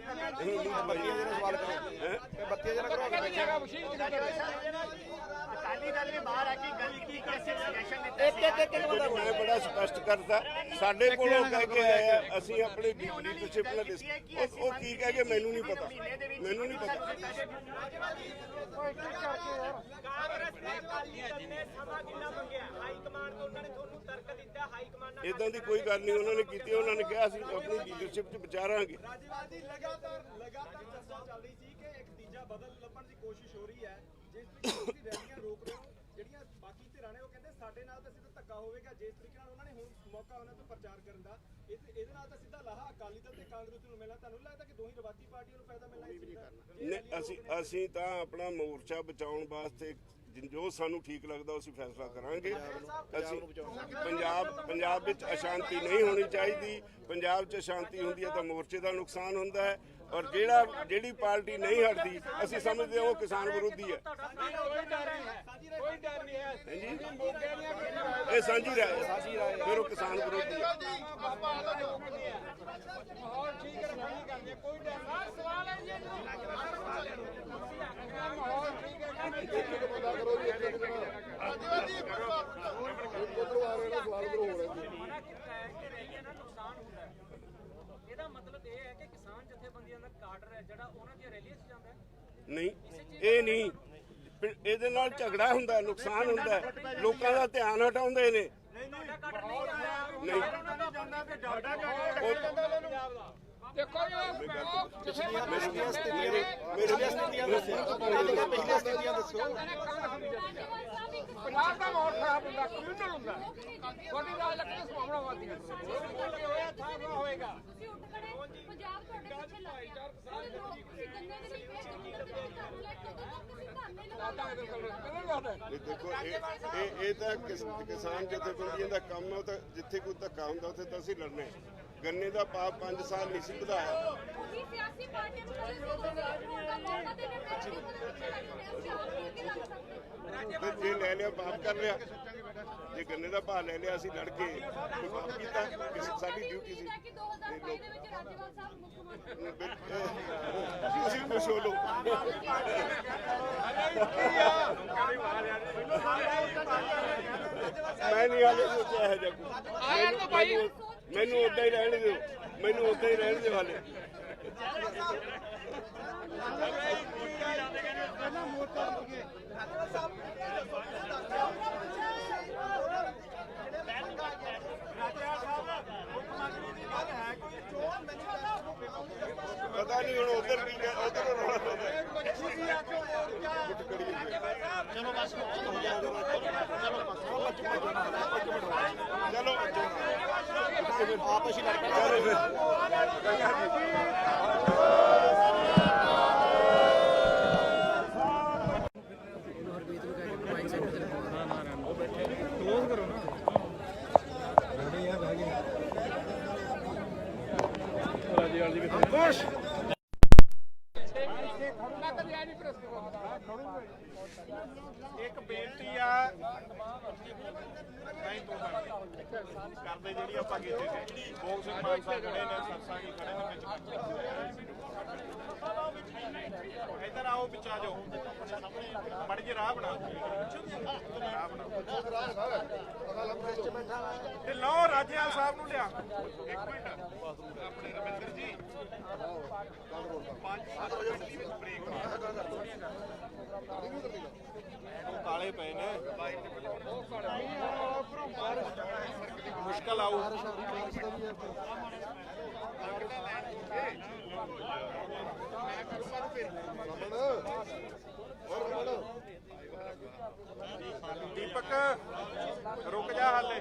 C: ਸਵਾਲ ਕਰੋ ਬੱਤੀਆਂ ਜਰਾ ਕਰੋ।
H: ਅਕਾਲੀ ਦਲ ਨੇ ਬਾਹਰ ਆ ਕੇ ਗੱਲ ਕੀਤੀ ਕਿ ਅਸੀਂ ਸਜੈਸ਼ਨ ਦਿੱਤਾ।
C: ਮੈਂ ਬੜਾ ਸਪਸ਼ਟ ਕਰਤਾ, ਸਾਡੇ ਕੋਲੋਂ ਕਹਿ ਕੇ ਆਇਆ ਅਸੀਂ ਆਪਣੀ ਲੀਡਰਸ਼ਿਪ ਨਾਲ ਉਹ ਕੀ ਕਹਿ ਕੇ ਮੈਨੂੰ ਨਹੀਂ ਪਤਾ।
F: ਕਾਂਗਰਸ ਨੇ ਅਕਾਲੀ ਦਲ ਨੇ ਸਮਾਂ ਕਿੰਨਾ ਮੰਗਿਆ? ਹਾਈ ਕਮਾਂਡ ਤੋਂ ਉਹਨਾਂ ਨੇ ਤੁਹਾਨੂੰ ਤਰਕ ਦਿੱਤਾ, ਹਾਈ ਕਮਾਂਡ ਨਾਲ
C: ਇਦਾਂ ਦੀ ਕੋਈ ਗੱਲ ਨਹੀਂ ਉਹਨਾਂ ਨੇ ਕੀਤੀ। ਉਹਨਾਂ ਨੇ ਕਿਹਾ ਅਸੀਂ ਆਪਣੀ ਲੀਡਰਸ਼ਿਪ 'ਚ ਵਿਚਾਰਾਂਗੇ।
J: ਰਾਜਵਾਲ ਜੀ ਲਗਾਤਾਰ ਚਰਚਾ ਚੱਲ ਰਹੀ ਸੀ ਕਿ ਇੱਕ ਤੀਜਾ ਬਦਲ ਲੱਭਣ ਦੀ ਕੋਸ਼ਿਸ਼ ਹੋ ਰਹੀ ਹੈ, ਜਿਸ ਤਰੀਕੇ ਨਾਲ ਤੁਸੀਂ ਰੈਲੀਆਂ ਰੋਕ ਰਹੇ ਹੋ। ਜਿਹੜੀਆਂ ਬਾਕੀ ਧਿਰਾਂ ਨੇ ਉਹ ਕਹਿੰਦੇ ਸਾਡੇ ਨਾਲ ਤਾਂ ਸਿੱਧਾ ਧੱਕਾ ਹੋਵੇਗਾ। ਜਿਸ ਤਰੀਕੇ ਨਾਲ ਉਹਨਾਂ ਨੇ ਹੁਣ ਮੌਕਾ ਉਹਨਾਂ ਤੋਂ ਪ੍ਰਚਾਰ ਕਰਨ ਦਾ, ਇਹਦੇ ਨਾਲ ਤਾਂ ਸਿੱਧਾ ਲਾਹਾ ਅਕਾਲੀ ਦਲ ਤੇ ਕਾਂਗਰਸ ਨੂੰ ਮਿਲਣਾ। ਤੁਹਾਨੂੰ ਲੱਗਦਾ ਕਿ ਦੋਹੀ ਰਵਾਇਤੀ ਪਾਰਟੀਆਂ ਨੂੰ ਫਾਇਦਾ ਮਿਲਣਾ ਇਸ ਚੀਜ਼ ਦਾ?
C: ਅਸੀਂ ਤਾਂ ਆਪਣਾ ਮੋਰਚਾ ਬਚਾਉਣ ਵਾਸਤੇ ਜੋ ਸਾਨੂੰ ਠੀਕ ਲੱਗਦਾ ਅਸੀਂ ਫੈਸਲਾ ਕਰਾਂਗੇ। ਅਸੀਂ ਪੰਜਾਬ ਵਿੱਚ ਅਸ਼ਾਂਤੀ ਨਹੀਂ ਹੋਣੀ ਚਾਹੀਦੀ। ਪੰਜਾਬ 'ਚ ਅਸ਼ਾਂਤੀ ਹੁੰਦੀ ਹੈ ਤਾਂ ਮੋਰਚੇ ਦਾ ਨੁਕਸਾਨ ਹੁੰਦਾ ਹੈ। ਔਰ ਜਿਹੜੀ ਪਾਰਟੀ ਨਹੀਂ ਹਟਦੀ ਅਸੀਂ ਸਮਝਦੇ ਹਾਂ ਉਹ ਕਿਸਾਨ ਵਿਰੋਧੀ ਹੈ। ਇਹ ਸਾਂਝੀ ਰਾਏ ਹੈ, ਫਿਰ ਉਹ ਕਿਸਾਨ ਵਿਰੋਧੀ ਹੈ।
D: ਮਾਹੌਲ ਠੀਕ ਰੱਖਣ ਦੀ ਗੱਲ ਹੈ, ਕੋਈ ਡਰ ਨਹੀਂ। ਸਵਾਲ ਹੈ ਜੀ ਮਾਹੌਲ ਠੀਕ ਹੈ
F: ਇਹਦਾ ਮਤਲਬ ਇਹ ਹੈ ਕਿ ਕਿਸਾਨ ਜਥੇਬੰਦੀਆਂ ਦਾ ਕਾਡਰ ਹੈ ਜਿਹੜਾ ਉਹਨਾਂ ਦੀਆਂ ਰੈਲੀਆਂ 'ਚ ਜਾਂਦਾ ਹੈ।
C: ਨਹੀਂ, ਇਹ ਨਹੀਂ, ਇਹਦੇ ਨਾਲ ਝਗੜਾ ਹੁੰਦਾ, ਨੁਕਸਾਨ ਹੁੰਦਾ, ਲੋਕਾਂ ਦਾ ਧਿਆਨ ਹਟਾਉਂਦੇ ਨੇ। ਨਹੀਂ,
D: ਦੇਖੋ ਜੀ ਪੰਜਾਬ ਦਾ ਮਾਹੌਲ ਖਰਾਬ ਹੁੰਦਾ, ਕਮਿਊਨਲ ਹੁੰਦਾ, ਤੁਹਾਡੀ ਰਾਜ ਲੱਗ ਕੇ ਸਮਾਵਣਾ ਵਾਦੀਆਂ ਹੋਇਆ ਥਾਂ ਹੋਏਗਾ।
K: ਤੁਸੀਂ ਉੱਠ ਖੜੇ, ਪੰਜਾਬ ਤੁਹਾਡੇ ਪਿੱਛੇ ਲੱਗ ਗਿਆ। ਉਹਦੇ ਲੋਕ ਤੁਸੀਂ ਗੰਨੇ ਦੇ ਲਈ ਭੇਜ ਕੇ ਧਰਨਾ ਲਾਇਆ, ਕਦੋਂ ਤੱਕ ਤੁਸੀਂ ਧਰਨੇ ਲਗਾਓਗੇ?
C: ਦੇਖੋ ਇਹ ਤਾਂ ਕਿਸਾਨ ਜਥੇਬੰਦੀਆਂ ਦਾ ਕੰਮ ਹੈ, ਉਹ ਤਾਂ ਜਿੱਥੇ ਕੋਈ ਧੱਕਾ ਹੁੰਦਾ ਉੱਥੇ ਤਾਂ ਅਸੀਂ ਲੜਨੇ। ਗੰਨੇ ਦਾ ਭਾਅ 5 ਸਾਲ ਨਹੀਂ ਸੀ ਵਧਾਇਆ।
K: ਉਹੀ ਸਿਆਸੀ ਪਾਰਟੀਆਂ ਨੂੰ ਕਦੇ ਵੋਟ ਦਾ ਮੌਕਾ ਦੇਣੇ ਪੈਸੇ ਉਹਦੇ ਪਿੱਛੇ ਲੱਗਦੇ ਆ, ਅਸੀਂ ਆਪ ਨਹੀਂ ਅੱਗੇ ਲੱਗ ਸਕਦੇ।
C: ਤੇ ਜੇ ਲੈ ਲਿਆ ਮਾਫ ਕਰ ਲਿਆ, ਜੇ ਗੰਨੇ ਦਾ ਭਾਅ ਲੈ ਲਿਆ ਅਸੀਂ ਲੜ ਕੇ ਮਾਫ ਕੀਤਾ, ਸਾਡੀ ਡਿਊਟੀ ਸੀ।
K: ਕਿ 2022 ਦੇ ਵਿੱਚ ਰਾਜੇਵਾਲ ਸਾਹਿਬ ਮੁੱਖ ਮੰਤਰੀ
C: ਤੁਸੀਂ ਖੁਸ਼ ਹੋ ਲਓ। ਮੈਂ ਨਹੀਂ ਹਾਲੇ ਸੋਚਿਆ ਹੈ ਜੱਗੂ, ਮੈਨੂੰ ਉਦਾਂ ਹੀ ਰਹਿਣ ਦਿਓ, ਮੈਨੂੰ ਉਦਾਂ ਹੀ ਰਹਿਣ ਦਿਓ ਹਾਲੇ। ਪਤਾ ਨਹੀਂ ਹੁਣ ਉਧਰ ਕੀ ਉਧਰ ਰੌਲਾ ਪਾਉਂਦਾ।
H: ਚਲੋ ਬਸ
C: ਚਲੋ
H: ਆਪਸ ਹੀ ਲੜ ਕੇ
C: ਚਲੋ ਫਿਰ
B: ਇੱਕ ਬੇਨਤੀ ਆ, ਨਹੀਂ ਤੂੰ ਕਰਦੇ ਜਿਹੜੀ ਆਪਾਂ ਕੀਤੀ ਸੀ। ਭੋਗ ਸਿੰਘ ਮਾਨ ਸਾਹਿਬ ਖੜੇ ਨੇ, ਸਰਸਾ ਜੀ ਖੜੇ ਨੇ ਵਿੱਚ। ਇੱਧਰ ਆਓ, ਵਿੱਚ ਆ ਜਾਓ, ਮੜ ਜੇ ਰਾਹ ਬਣਾ ਤੇ ਲਓ ਰਾਜੇਵਾਲ ਸਾਹਿਬ ਨੂੰ ਲਿਆ। ਇੱਕ ਮਿੰਟ ਆਪਣੇ ਰਵਿੰਦਰ ਜੀ 5 ਮਿੰਟ ਦੀ ਵਿੱਚ ਬ੍ਰੇਕ ਕਾਲੇ ਪਏ ਨੇ, ਮੁਸ਼ਕਲ ਆਊ। ਦੀਪਕ ਰੁਕ ਜਾ ਹਾਲੇ,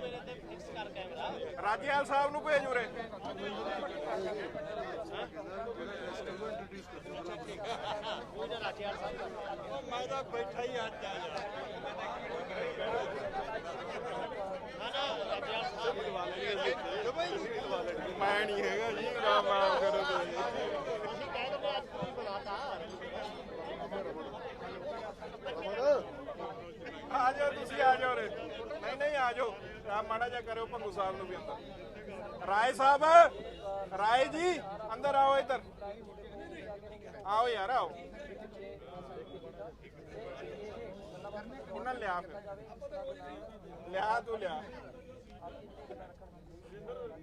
B: ਰਾਜੇਵਾਲ ਸਾਹਿਬ ਨੂੰ ਭੇਜ ਉਰੇ। ਮੈਂ ਤਾਂ ਬੈਠਾ ਹੀ ਅੱਜ ਆ ਯਾਰ। ਮੈਂ ਨਹੀਂ ਹੈਗਾ ਜੀ, ਰਾਮ ਰਾਮ ਕਰੋ ਤੁਸੀਂ। ਆ ਜਾਓ, ਤੁਸੀਂ ਆ ਜਾਓ ਰੇ। ਨਹੀਂ ਨਹੀਂ ਆ ਜਾਓ, ਆਪ ਮਾੜਾ ਜਿਹਾ ਕਰਿਓ ਭੰਗੂ ਸਾਹਿਬ ਨੂੰ ਵੀ ਅੰਦਰ। ਰਾਏ ਸਾਹਿਬ, ਰਾਏ ਜੀ ਅੰਦਰ ਆਓ, ਇੱਧਰ ਆਓ ਯਾਰ, ਆਓ। ਉਹਨਾਂ ਲਿਆ, ਫਿਰ ਲਿਆ, ਤੂੰ ਲਿਆ।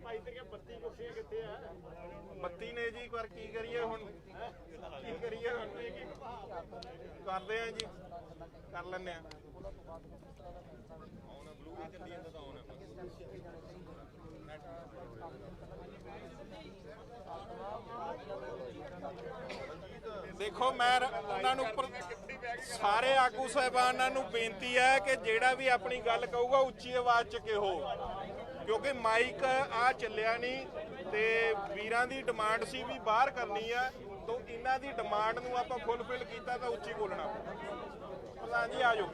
B: ਭਾਈ ਤੇਰੀਆਂ 32 ਕੁਰਸੀਆਂ ਕਿੱਥੇ ਆ? 32 ਨੇ ਜੀ, ਪਰ ਕੀ ਕਰੀਏ ਹੁਣ, ਕੀ ਕਰੀਏ ਹੁਣ? ਕਰਦੇ ਆ ਜੀ, ਕਰ ਲੈਂਦੇ ਆ। ਦੇਖੋ, ਮੈਂ ਉਹਨਾਂ ਨੂੰ ਸਾਰੇ ਆਗੂ ਸਾਹਿਬਾਨਾਂ ਨੂੰ ਬੇਨਤੀ ਹੈ ਕਿ ਜਿਹੜਾ ਵੀ ਆਪਣੀ ਗੱਲ ਕਹੂਗਾ ਉੱਚੀ ਆਵਾਜ਼ 'ਚ ਕਹੋ, ਕਿਉਂਕਿ ਮਾਈਕ ਆ ਚੱਲਿਆ ਨਹੀਂ ਤੇ ਵੀਰਾਂ ਦੀ ਡਿਮਾਂਡ ਸੀ ਵੀ ਬਾਹਰ ਕਰਨੀ ਆ, ਤਾਂ ਇਹਨਾਂ ਦੀ ਡਿਮਾਂਡ ਨੂੰ ਆਪਾਂ ਫੁੱਲਫਿਲ ਕੀਤਾ ਤਾਂ ਉੱਚੀ ਬੋਲਣਾ। ਪ੍ਰਧਾਨ ਜੀ ਆ ਜਾਓ।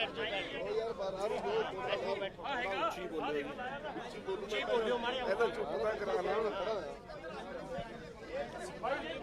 H: ਬੈਠ ਜਾਓ ਬੈਠੋ
C: ਇਹ ਤਾਂ ਚੁੱਪ ਤਾਂ ਕਰਾ ਲਾ